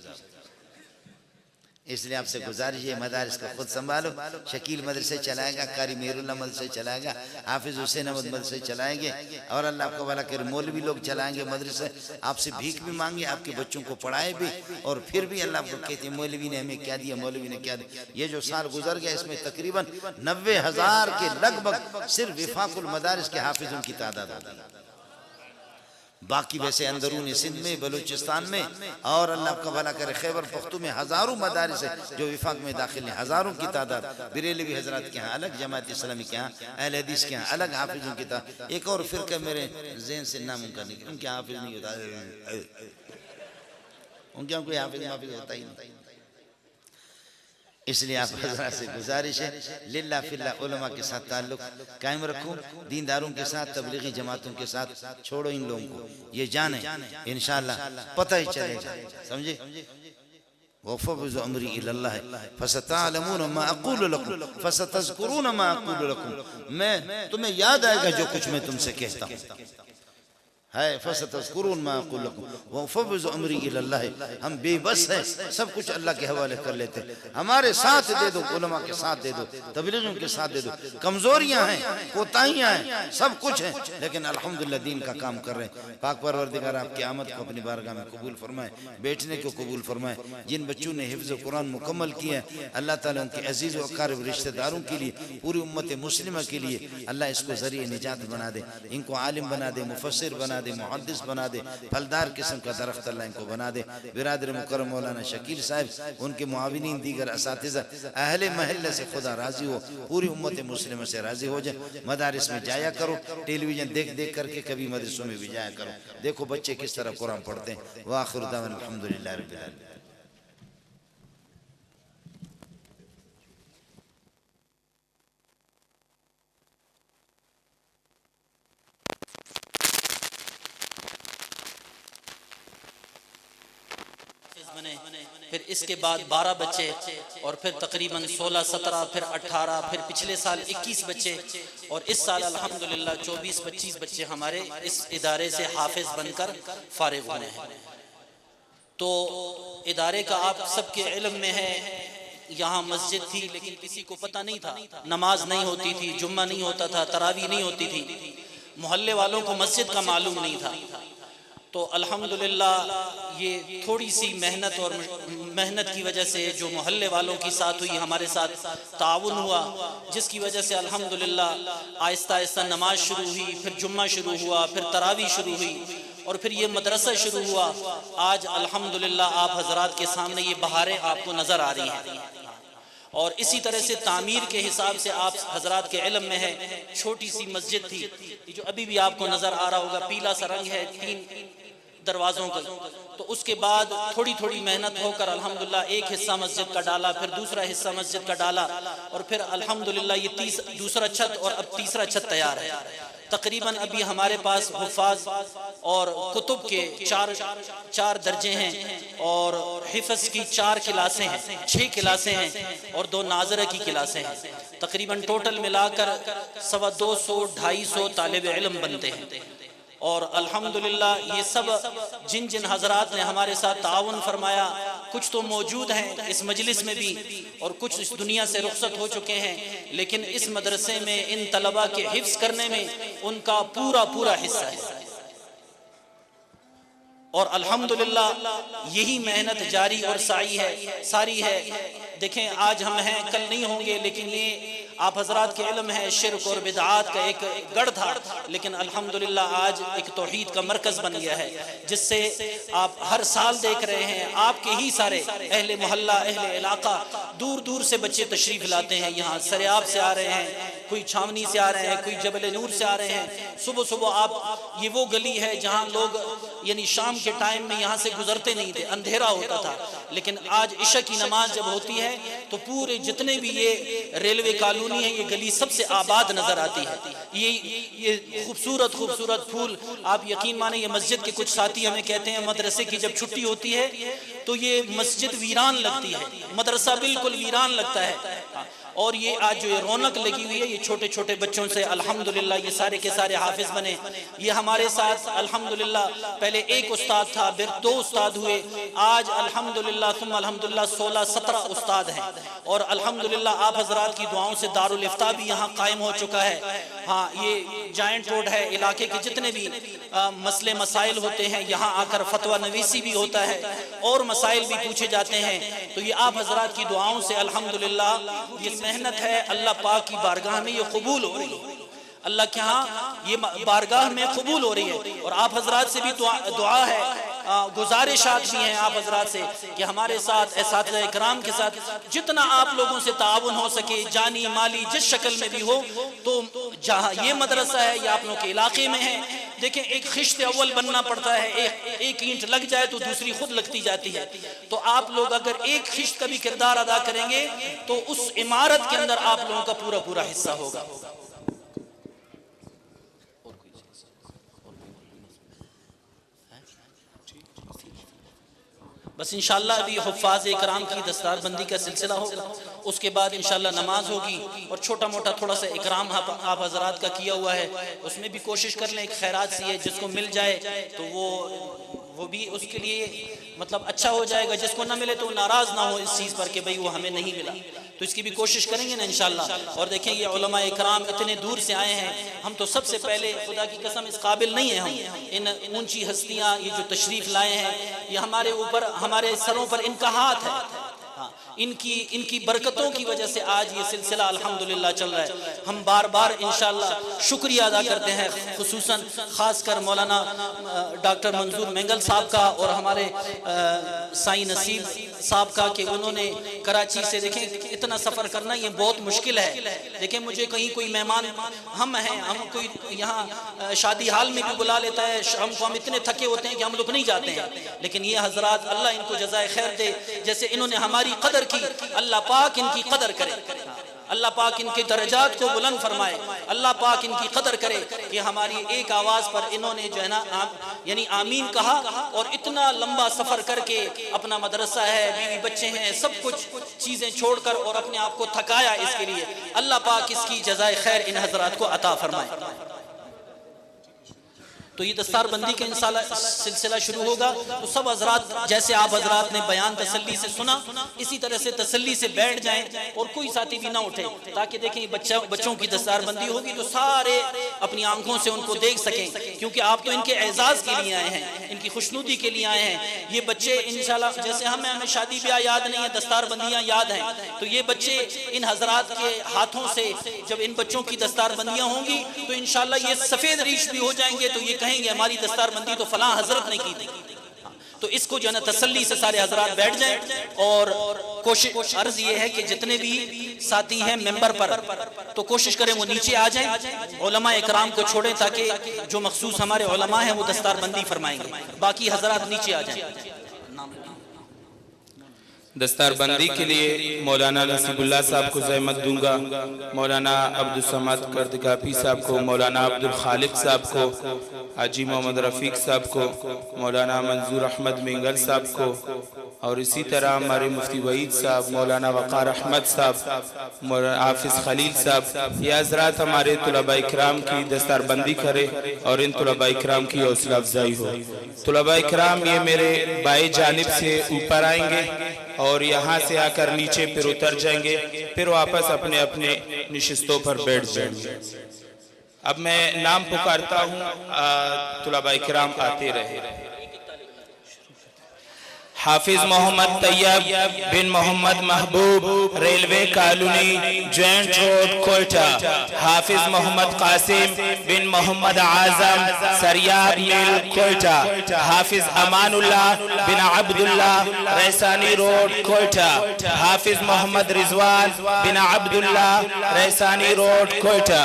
इसलिए आपसे गुजारिश है मदारिस को खुद संभालो। शकील मदरसे चलाएगा, कारी मेहरुल्लाह मदरसे चलाएगा, हाफिज हुसैन अहमद मदरसे चलाएंगे, और अल्लाह आपको भला करे मौलवी लोग चलाएंगे मदरसे। आपसे भीख भी मांगे, आपके बच्चों को पढ़ाए भी, और फिर भी अल्लाह आपको कहते हैं मौलवी ने हमें क्या दिया, मौलवी ने क्या दिया। ये जो साल गुजर गया इसमें तकरीबन 90,000 के लगभग सिर्फ विफाकुल मदारिस के हाफिजों की तादाद होती है। बाकी वैसे अंदरूनी सिंध में, बलूचिस्तान में, और अल्लाह का भला करे खैबर पख्तून में हजारों मदारिस है जो विफाक में दाखिल हैं, हजारों की तादाद। बरेलवी हजरात के यहाँ अलग, जमात इस्लामी के यहाँ, अहले हदीस के यहाँ अलग हाफिजों की तादाद। एक और फिरका मेरे ज़हन से नामुमकिन नहीं, उनके हाफिज नहीं होता, उनके यहाँ कोई हाफिज माफिज होता ही नहीं। इसलिए आप हज़रात से गुजारिश है लिल्लाह फिल्लाह उलमा के साथ ताल्लुक़ कायम रखो, दीनदारों के साथ, तबलीगी जमातों के साथ। छोड़ो इन लोगों को, ये जाने इंशाअल्लाह पता ही चलेगा, समझे। वफ़व्विज़ु अम्री इलल्लाह फसतअलमून मा अक़ूलु लकुम फसतज़कुरून मा अक़ूलु लकुम, मैं तुम्हें याद आएगा जो कुछ मैं तुमसे कहता हूँ है। फसतज़कुरून मा अक़ूलु लकुम वफ़व्विज़ु अम्री इलल्लाह, हम बेबस हैं, सब कुछ अल्लाह के हवाले कर लेते हैं। हमारे साथ दे दो, उलमा के साथ दे दो, तबलीगों के साथ दे दो। कमजोरियां हैं, कोताहियां हैं, सब कुछ है, लेकिन अल्हम्दुलिल्लाह दीन का काम कर रहे हैं। पाक परवरदिगार आपकी आमद को अपनी बारगाह में कबूल फरमाए, बैठने को कबूल फरमाए। जिन बच्चों ने हिफ्ज़ कुरान मुकम्मल किया है, अल्लाह ताला उनके अजीज़ व अक़ारिब रिश्तेदारों के लिए, पूरी उम्मत मुस्लिमा के लिए अल्लाह इसको ज़रिए निजात बना दे, इनको आलिम बना दे, मुफस्सिर बना दे, मुहद्दिस बना दे, फलदार किस्म का दरख्त अल्लाह इनको बना दे। बिरादर मुकर्रम मौलाना शकील साहब, उनके मुआविनीन, दीगर असातिज़ा, अहले महल्ले से खुदा राज़ी हो, पूरी उम्मत मुस्लिम से राज़ी हो जाए। मदारिस में जाया करो, टेलीविज़न देख देख करके कभी मदरसों में भी जाया करो, देखो बच्चे किस तरह कुरान पढ़ते हैं। व आखिरु दावाना अल्हम्दुलिल्लाहि रब्बिल आलमीन। फिर इसके बाद 12 बच्चे और फिर तकरीबन 16, 17, फिर 18, फिर पिछले साल 21 बच्चे और इस साल अल्हम्दुलिल्लाह 24-25 बच्चे हमारे इस इदारे से हाफिज बनकर फारिग हुए हैं। तो इदारे का आप सबके इल्म में है, यहाँ मस्जिद थी लेकिन किसी को पता नहीं था, नमाज नहीं होती थी, जुम्मा नहीं होता था, तरावी नहीं होती थी, मोहल्ले वालों को मस्जिद का मालूम नहीं था। तो अल्हम्दुलिल्लाह ये थोड़ी सी मेहनत की वजह से जो मोहल्ले वालों की साथ हुई, हमारे साथ ताउन हुआ, जिसकी वजह से अल्हम्दुलिल्लाह आहिस्ता आहिस्ता नमाज शुरू हुई, फिर जुम्मा शुरू हुआ, फिर तरावी शुरू हुई और फिर ये मदरसा शुरू हुआ। आज अल्हम्दुलिल्लाह आप हजरात के सामने ये बहारें आपको नज़र आ रही हैं। और इसी तरह से तामीर के हिसाब से आप हजरात के इल्म में है, छोटी सी मस्जिद थी जो अभी भी आपको नज़र आ रहा होगा, पीला सा रंग है, 3 दरवाज़ों का। तो उसके बाद थोड़ी थोड़ी मेहनत होकर अल्हम्दुलिल्लाह एक हिस्सा मस्जिद का डाला, फिर दूसरा हिस्सा मस्जिद का डाला और फिर अल्हम्दुलिल्लाह ये दूसरा छत और अब तीसरा छत तैयार है। तकरीबन अभी हमारे पास हुफ़ाज़ और कुतुब के चार दर्जे हैं और हिफ़्ज़ की 4 क्लासें हैं, 6 क्लासें हैं और 2 नाज़रा की क्लासें हैं। तकरीबन टोटल मिलाकर 250-250 तालिब इल्म बनते हैं। और अल्हम्दुलिल्लाह ये सब जिन हजरात ने हमारे साथ ताउन फरमाया, कुछ तो मौजूद हैं इस मजलिस में भी और कुछ इस दुनिया से रुखसत हो चुके हैं, लेकिन इस मदरसे में इन तलबा के हिफ्ज़ करने में उनका पूरा हिस्सा है। और अल्हम्दुलिल्लाह यही मेहनत जारी और सारी है। देखें आज हम हैं, कल नहीं होंगे, लेकिन ये आप हजरात के इल्म है, शिर्क और बिदआत का एक गढ़ था, लेकिन अल्हम्दुलिल्लाह आज एक तौहीद का मरकज़ बन गया है, जिससे आप हर साल देख रहे हैं आपके ही सारे अहले मोहल्ला, अहले इलाका, दूर दूर से बच्चे तशरीफ़ लाते हैं। यहाँ सरियाब से आ रहे हैं, कोई छावनी से आ रहे हैं, कोई जबल नूर से आ रहे हैं। सुबह सुबह आप ये वो गली है जहाँ लोग यानी शाम के टाइम में यहाँ से गुजरते नहीं थे, अंधेरा होता था, लेकिन आज इशा की नमाज जब होती है तो पूरे जितने भी ये रेलवे कॉलोनी है, ये गली सबसे आबाद नजर आती है। ये खूबसूरत फूल, आप यकीन माने ये मस्जिद के कुछ साथी हमें कहते हैं मदरसे की जब छुट्टी होती है तो ये मस्जिद वीरान लगती है, मदरसा बिल्कुल वीरान लगता है। और ये आज जो ये रौनक लगी हुई है, ये छोटे छोटे बच्चों से अल्हम्दुलिल्लाह ये सारे के सारे हाफिज बने। ये हमारे साथ अल्हम्दुलिल्लाह पहले एक उस्ताद था, फिर 2 उस्ताद हुए, आज अल्हम्दुलिल्लाह 16-17 उस्ताद हैं। और अल्हम्दुलिल्लाह आप हजरात की दुआओं से दारुल इफ्ता भी यहाँ कायम हो चुका है। हाँ, ये जाइंट रोड है, इलाके के जितने भी मसले मसाइल होते हैं यहाँ आकर फतवा नवीसी भी होता है और मसाइल भी पूछे जाते हैं। तो ये आप हजरात की दुआओं से अल्हम्दुलिल्लाह ये मेहनत है अल्लाह पाक की बारगाह में ये कबूल हो रही है, अल्लाह के यहाँ ये बारगाह में कबूल हो रही है। और आप हजरात से भी दुआ है, गुजारिशात भी हैं आप हजरात से कि हमारे साथ एसातिज़ा इकराम के साथ जितना आप लोगों से ताउन हो सके, जानी माली जिस शक्ल में भी हो, तो जहाँ ये मदरसा है ये आप लोगों के इलाके में है। देखें, एक खिश्त अव्वल बनना पड़ता है, एक ईंट लग जाए तो दूसरी खुद लगती जाती है। तो आप लोग अगर एक खिश्त का भी किरदार अदा करेंगे तो उस इमारत के अंदर आप लोगों का पूरा हिस्सा होगा। बस इंशाल्लाह अभी हुफ़ाज़ इकराम की दस्तार बंदी का सिलसिला होगा, उसके बाद इंशाल्लाह नमाज होगी और छोटा मोटा थोड़ा सा इकराम आप हजरात का किया हुआ है, उसमें भी कोशिश कर लें। एक खैरात सी है, जिसको मिल जाए तो वो भी उसके लिए मतलब अच्छा हो जाएगा, जिसको ना मिले तो नाराज़ ना हो इस चीज़ पर कि भाई वो हमें नहीं मिला, तो इसकी भी कोशिश करेंगे ना इंशाल्लाह। और देखें ये उलमा इकराम इतने दूर से आए हैं, हम तो सबसे पहले खुदा की कसम इस काबिल नहीं है, हम इन ऊंची हस्तियाँ ये जो तशरीफ़ लाए हैं, ये हमारे ऊपर हमारे सरों पर इनका हाथ है। हाँ, इनकी बरकतों की वजह से आज ये सिलसिला अल्हम्दुलिल्लाह चल रहा है। हम बार बार इंशाल्लाह शुक्रिया अदा करते हैं, खुसूसन ख़ासकर मौलाना डॉक्टर मंजूर मेंगल साहब का और हमारे साईं नसीब साहब का कि उन्होंने कराची से, देखें इतना सफ़र करना ये बहुत मुश्किल है। देखें मुझे कहीं कोई मेहमान हम हैं, हम कोई यहाँ शादी हाल में भी बुला लेता है, हम इतने थके होते हैं कि हम लोग नहीं जाते हैं, लेकिन ये हजरात अल्लाह इनको जज़ाए खैर दे, जैसे इन्होंने हमारी कदर की, अल्लाह पाक इनकी कदर करे, अल्लाह पाक इनके दर्जात को बुलंद फरमाए, अल्लाह पाक इनकी कदर करे कि हमारी एक आवाज़ पर इन्होंने जो है ना यानी आमीन कहा और इतना लंबा सफ़र करके अपना मदरसा है, बीवी बच्चे हैं, सब कुछ चीज़ें छोड़कर और अपने आप को थकाया इसके लिए। अल्लाह पाक इसकी जज़ाए खैर इन हजरात को अता फरमाए। तो ये दस्तार बंदी का इंशाल्लाह सिलसिला शुरू होगा, तो सब हजरात जैसे आप हजरात ने बयान तसल्ली से सुना, इसी तरह से तसल्ली से बैठ जाएं और कोई साथी भी ना उठे, ताकि देखें बच्चों की दस्तार बंदी होगी तो सारे अपनी आंखों से उनको देख सकें, क्योंकि आप तो इनके एजाज़ के लिए आए हैं, इनकी खुशनुदी के लिए आए हैं। ये बच्चे इंशाल्लाह जैसे हमें शादी ब्याह याद नहीं है, दस्तार बंदियाँ याद हैं, तो ये बच्चे इन हजरात के हाथों से जब इन बच्चों की दस्तार बंदियाँ होंगी तो इंशाल्लाह ये सफ़ेद रीश भी हो जाएंगे, तो ये कहेंगे हमारी दस्तार बंदी तो फलां हजरत ने की थी। तो इसको जो है ना तसल्ली से सारे हजरात बैठ जाएं और कोशिश अर्ज ये है कि जितने भी साथी हैं मेंबर पर तो कोशिश करें वो नीचे आ जाएं, उलमा इकराम को छोड़ें ताकि जो मखसूस हमारे उलमा हैं वो दस्तार बंदी फरमाएंगे, बाकी हजरात नीचे आ जाएं। दस्तार बंदी के लिए मौलाना नसीबुल्लाह साहब को ज़हमत दूंगा, मौलाना अब्दुल समाद कर्दगाफी साहब को, मौलाना अब्दुल खालिक साहब को, हाजी मोहम्मद रफ़ीक साहब को, मौलाना मंजूर अहमद मेंगल साहब को, और इसी तरह हमारे मुफ्ती वहीद साहब, मौलाना वक़ार अहमद साहब, मौलाना हाफिज़ खलील साहब, ये हज़रात हमारे तुलबा इकराम की दस्तार बंदी करे और इन तुलबा इकराम की हौसला अफजाई हो। तुलबा इकराम ये मेरे बाएं जानिब से ऊपर आएंगे और यहाँ से आकर नीचे फिर उतर जाएंगे, फिर वापस अपने अपने निशिस्तों पर बैठ जाएंगे। अब मैं नाम पुकारता हूँ, तुलबा इकराम आते रहे। हाफिज Mohammad Tayyab bin Mohammad Mahboob, railway colony, joint road, Quetta. Hafiz Mohammad Qasim bin Mohammad Azam, Sariab mill, Quetta. Hafiz Amanullah bin Abdullah, Raisani road, Quetta. Hafiz Mohammad Rizwan bin Abdullah, Raisani road, Quetta.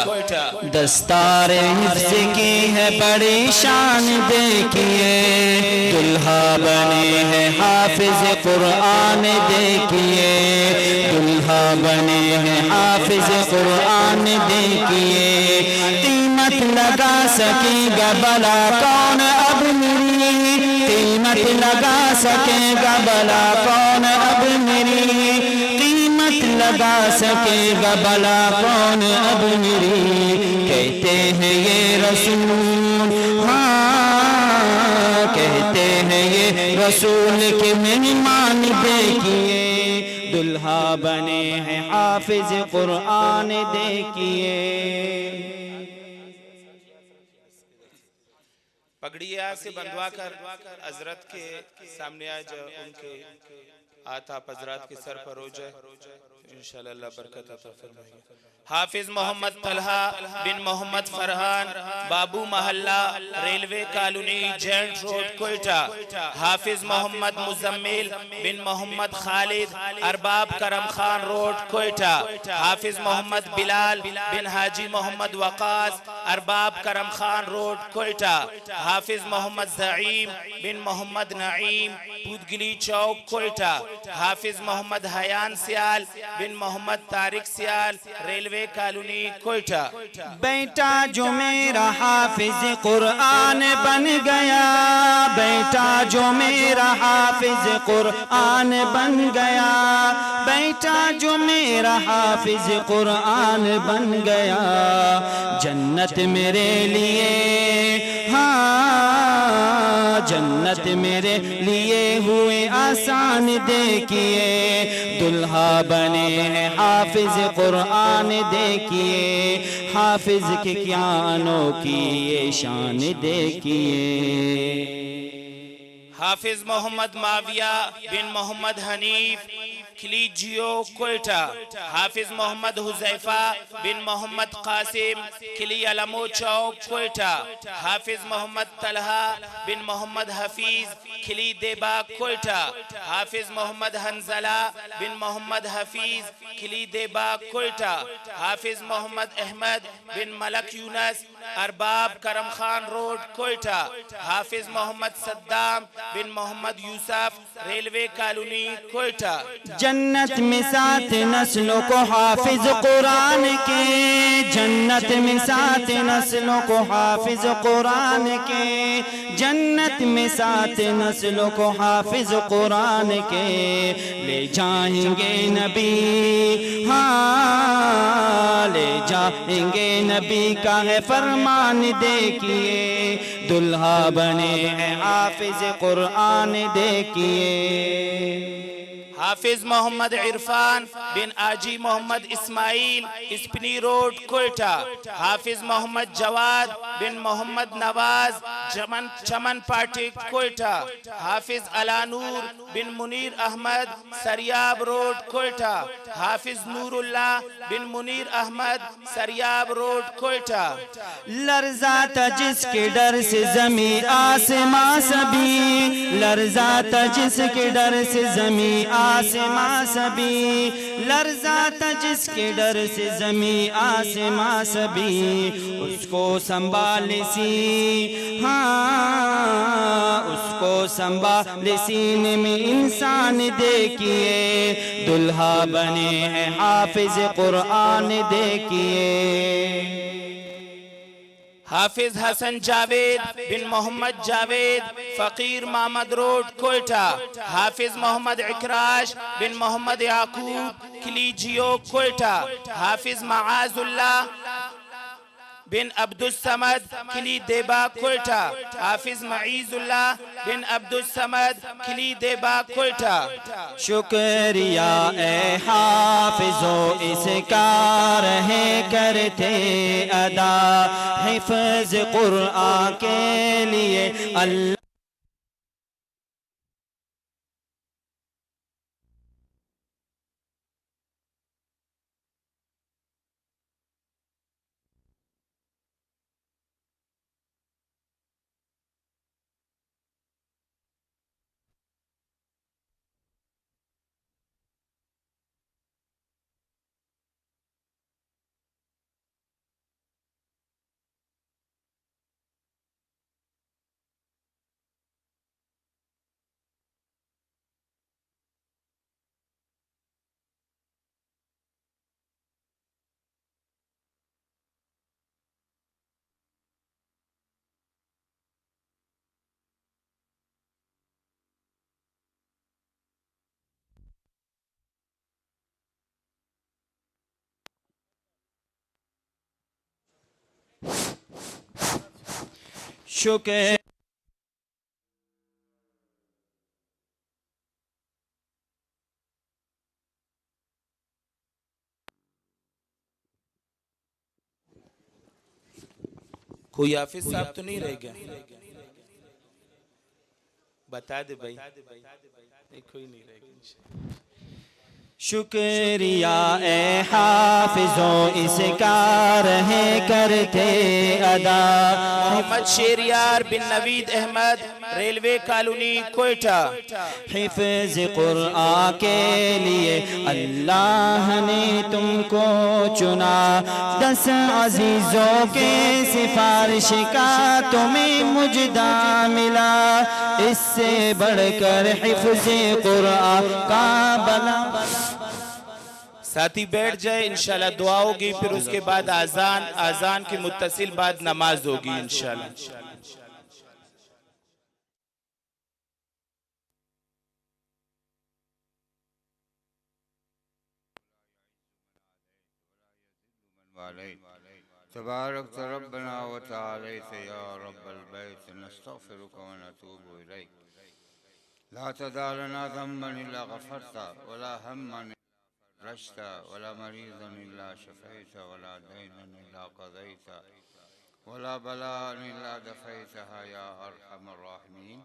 दस्तार हिफ्ज़ की है बड़ी शान, देखिए दुल्हा बने हैं हाफिज कुरान, देखिए दुल्हा बने हैं हाफिज कुरान, देखिए कीमत लगा सकेगा भला कौन अब मेरी, कीमत लगा सकेगा भला कौन अब मेरी, कीमत लगा सकेगा भला कौन अब मेरी। कहते हैं ये रसूल, हाँ कहते हैं ये रसूल के मेहमान, देखिए दुल्हा बने हैं हाफिज कुरान, देखिए। पगड़ी यहाँ से बंधवा कर हजरत के सामने आज उनके हाथ आप हजरत के सर पर हो जाए, इंशाअल्लाह अल्लाह बरकत अता फरमाएगा। Hafiz Mohammad Talha bin Mohammad Farhan, Babu Mohalla, railway colony, joint road, Quetta. Hafiz Mohammad Muzammil bin Mohammad Khalid, Arbab Karam Khan road, Quetta. Hafiz Mohammad Bilal bin Haji Mohammad Waqas, Arbab Karam Khan road, Quetta. Hafiz Mohammad Zaeem bin Mohammad Naeem, Pudgili Chowk, Quetta. Hafiz Mohammad Hayan Sial bin Mohammad Tariq Sial, railway colony Quetta. बेटा जो मेरा हाफिज कुरान बन गया, बेटा जो मेरा हाफिज कुरान बन गया, बेटा जो मेरा हाफिज कुरान बन गया, जन्नत मेरे लिए, हाँ जन्नत मेरे लिए हुए आसान देखिए, दुल्हा बने हैं हाफिज कुरान देखिए, हाफिज के क्या अनोखी ये शान देखिए। हाफिज मोहम्मद माविया बिन मोहम्मद हनीफ, खिलीजियो कोयटा। हाफिज मोहम्मद हुजैफा बिन मोहम्मद कासिम, खिली अलमो चौक कोयटा। हाफिज मोहम्मद तलहा बिन मोहम्मद हफीज, खिली देबा कोयटा। हाफिज मोहम्मद हंजला बिन मोहम्मद हफीज, खिली देबा कोयटा। हाफिज मोहम्मद अहमद बिन मलक यूनस, अरबाब करम खान रोड कोयटा। हाफिज मोहम्मद सद्दाम बिन मोहम्मद यूसुफ, रेलवे कॉलोनी कोयटा। जन्नत में 7 नस्लों को हाफिज कुरान के, जन्नत में 7 नस्लों को हाफिज कुरान के, जन्नत में 7 नस्लों को हाफिज कुरान के, ले जाएंगे नबी, हाँ ले जाएंगे नबी का है फरमान देखिए, दुल्हा बने हैं हाफिज कुरान देखिए। हाफिज मोहम्मद इरफान बिन आजी मोहम्मद इस्माइल, स्पिनी रोड कोयटा। हाफिज मोहम्मद जवाद बिन मोहम्मद नवाज, चमन पाटिक कोयटा। हाफिज अलानूर बिन मुनीर अहमद, सरियाब रोड कोयटा। हाफिज नूरुल्लाह बिन मुनीर अहमद, सरियाब रोड कोयटा। लर्जाता जिसके डर से जमी आसमां सभी, लर्जाता जिसके डर से जमी आसमां सभी, लर्जाता जिसके डर से जमी आसमां सभी, उसको संभाल सी, हाँ उसको संभाल सीने में इंसान देखिए, दुल्हा बने हैं हाफिज कुरान देखिए। हाफिज हसन जावेद बिन मोहम्मद जावेद, फकीर मोहम्मद रोड कोयटा। हाफिज मोहम्मद इकराश बिन मोहम्मद याकूब, खिलीजियो कोयटा। हाफिज मआजुल्लाह बिन अब्दुस समद, खिली देबा कोयटा। हाफिज मईजुल्लाह बिन अब्दुस समद, खिली देबा कोयटा। शुक्रिया ए हाफिजो इसका रहे करते अदा, हिफ्ज कुरान के लिए अल्लाह शुक्र कोई हाफिज साहब तो नहीं रह गया? बता दे भाई, नहीं कोई नहीं रह गया। शुक्रिया ए हाफिजो इसका रहे करते अदा। मोहम्मद शेरियार बिन नवीद अहमद, रेलवे कॉलोनी कोयटा। हिफ्ज कुरान के लिए अल्लाह ने तुमको चुना, 10 अजीजों के सिफारिश का तुम्हें मुजदा मिला, इससे बढ़कर हिफ्ज कुरान का बला। साथी बैठ जाए, इंशाल्लाह दुआ होगी, फिर उसके बाद आजान के मुत्तसिल बाद नमाज होगी इंशाल्लाह। तबारक रब्बना व तआलैत या रब्बल बैत नस्तगफिरुक व नतूबु इलैक ला तदा लना ज़म्बन इल्ला गफ़रता वला हम्मन रश्ता वला मरीज़न इल्ला शफ़ैता वला दैनन इल्ला क़ज़ैता वला बलाअन इल्ला दफ़ैतहा या अरहमर राहिमीन।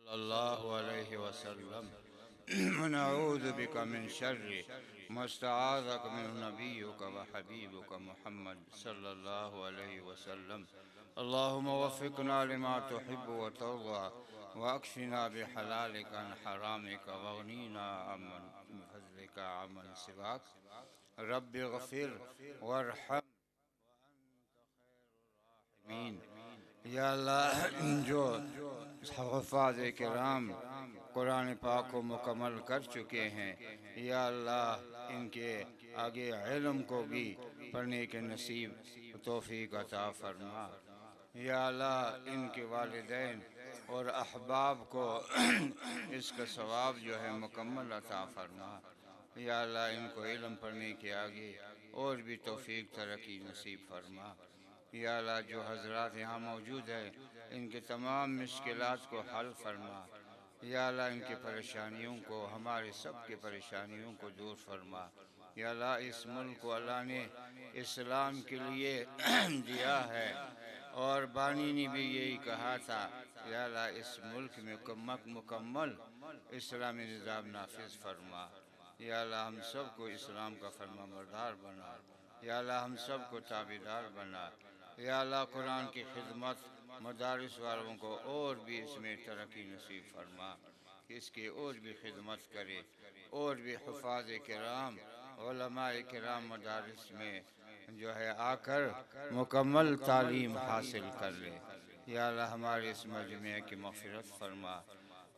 सल्लल्लाहु अलैहि वसल्लम नऊज़ु बिका मिन शर्रि मस्तआज़क मिन नबियुका व हबीबुका मुहम्मद सल्लल्लाहु अलैहि वसल्लम। अल्लाहुम्मा वफ़्क़िना लिमा तुहिब्बु व तर्ज़ा व अक्फ़िना बिहलालिका अन हरामिका वग़नीना अम्मन बिफ़ज़लिका अम्मन सिवाक। Rabbi ग़फ़िर वरहम mean. या अल्लाह, जो हुफ़ाज़ किराम कुरान पाक को मुकम्मल कर चुके हैं, या अल्लाह इनके आगे इल्म को भी पढ़ने के नसीब तौफ़ीक़ अता फ़रमा। या अल्लाह इनके वालिदैन और अहबाब को इसका सवाब जो है मुकम्मल अता फ़रमा। या अल्लाह इनको इल्म पढ़ने के आगे और भी तौफ़ीक़ तरक्की नसीब फ़रमा। या अल्लाह जो हज़रात यहाँ मौजूद है इनके तमाम मुश्किलात को हल फरमा। या अल्लाह इनकी परेशानियों को, हमारे सब के परेशानियों को दूर फरमा। या अल्लाह इस मुल्क को अल्लाह ने इस्लाम के लिए दिया है और बानी ने भी यही कहा था, या अल्लाह इस मुल्क में मुकम्मल इस्लामी निज़ाम नाफिज फरमा। या अल्लाह हम सब को इस्लाम का फरमाबरदार बना। या अल्लाह हम सब को ताबेदार बना। या अल्लाह कुरान की खिदमत मदारिस वालों को और भी इसमें तरक्की नसीब फरमा, इसकी और भी खिदमत करे और भी हुफ़ाज़ किराम उलमाए किराम मदारिस में जो है आकर मुकम्मल तालीम हासिल कर ले। या अल्लाह हमारे इस मजमे की मग़फ़िरत फरमा।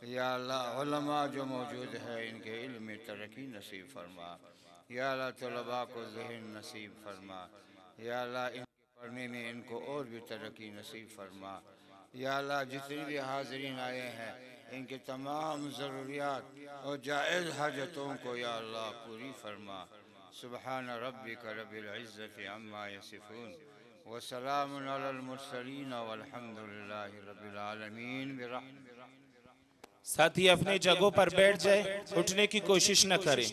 या अल्लाह उलमा जो मौजूद है इनके इल्म में तरक्की नसीब फरमा। या अल्लाह तलबा को ज़हन नसीब फरमा। या अल्लाह पढ़ने में इनको और भी तरक्की नसीब फरमा। या अल्लाह जितने भी हाज़रीन आए हैं इनके तमाम ज़रूरियात और जायज़ हाजतों को या अल्लाह पूरी फरमा। सुब्हान रब्बिका रब्बिल इज़्ज़ति अम्मा यसिफ़ून व सलामुन अलल मुरसलीन वल्हम्दुलिल्लाहि रब्बिल आलमीन। साथी अपने जगहों पर बैठ जाए, उठने की कोशिश न करें।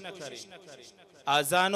आज़ान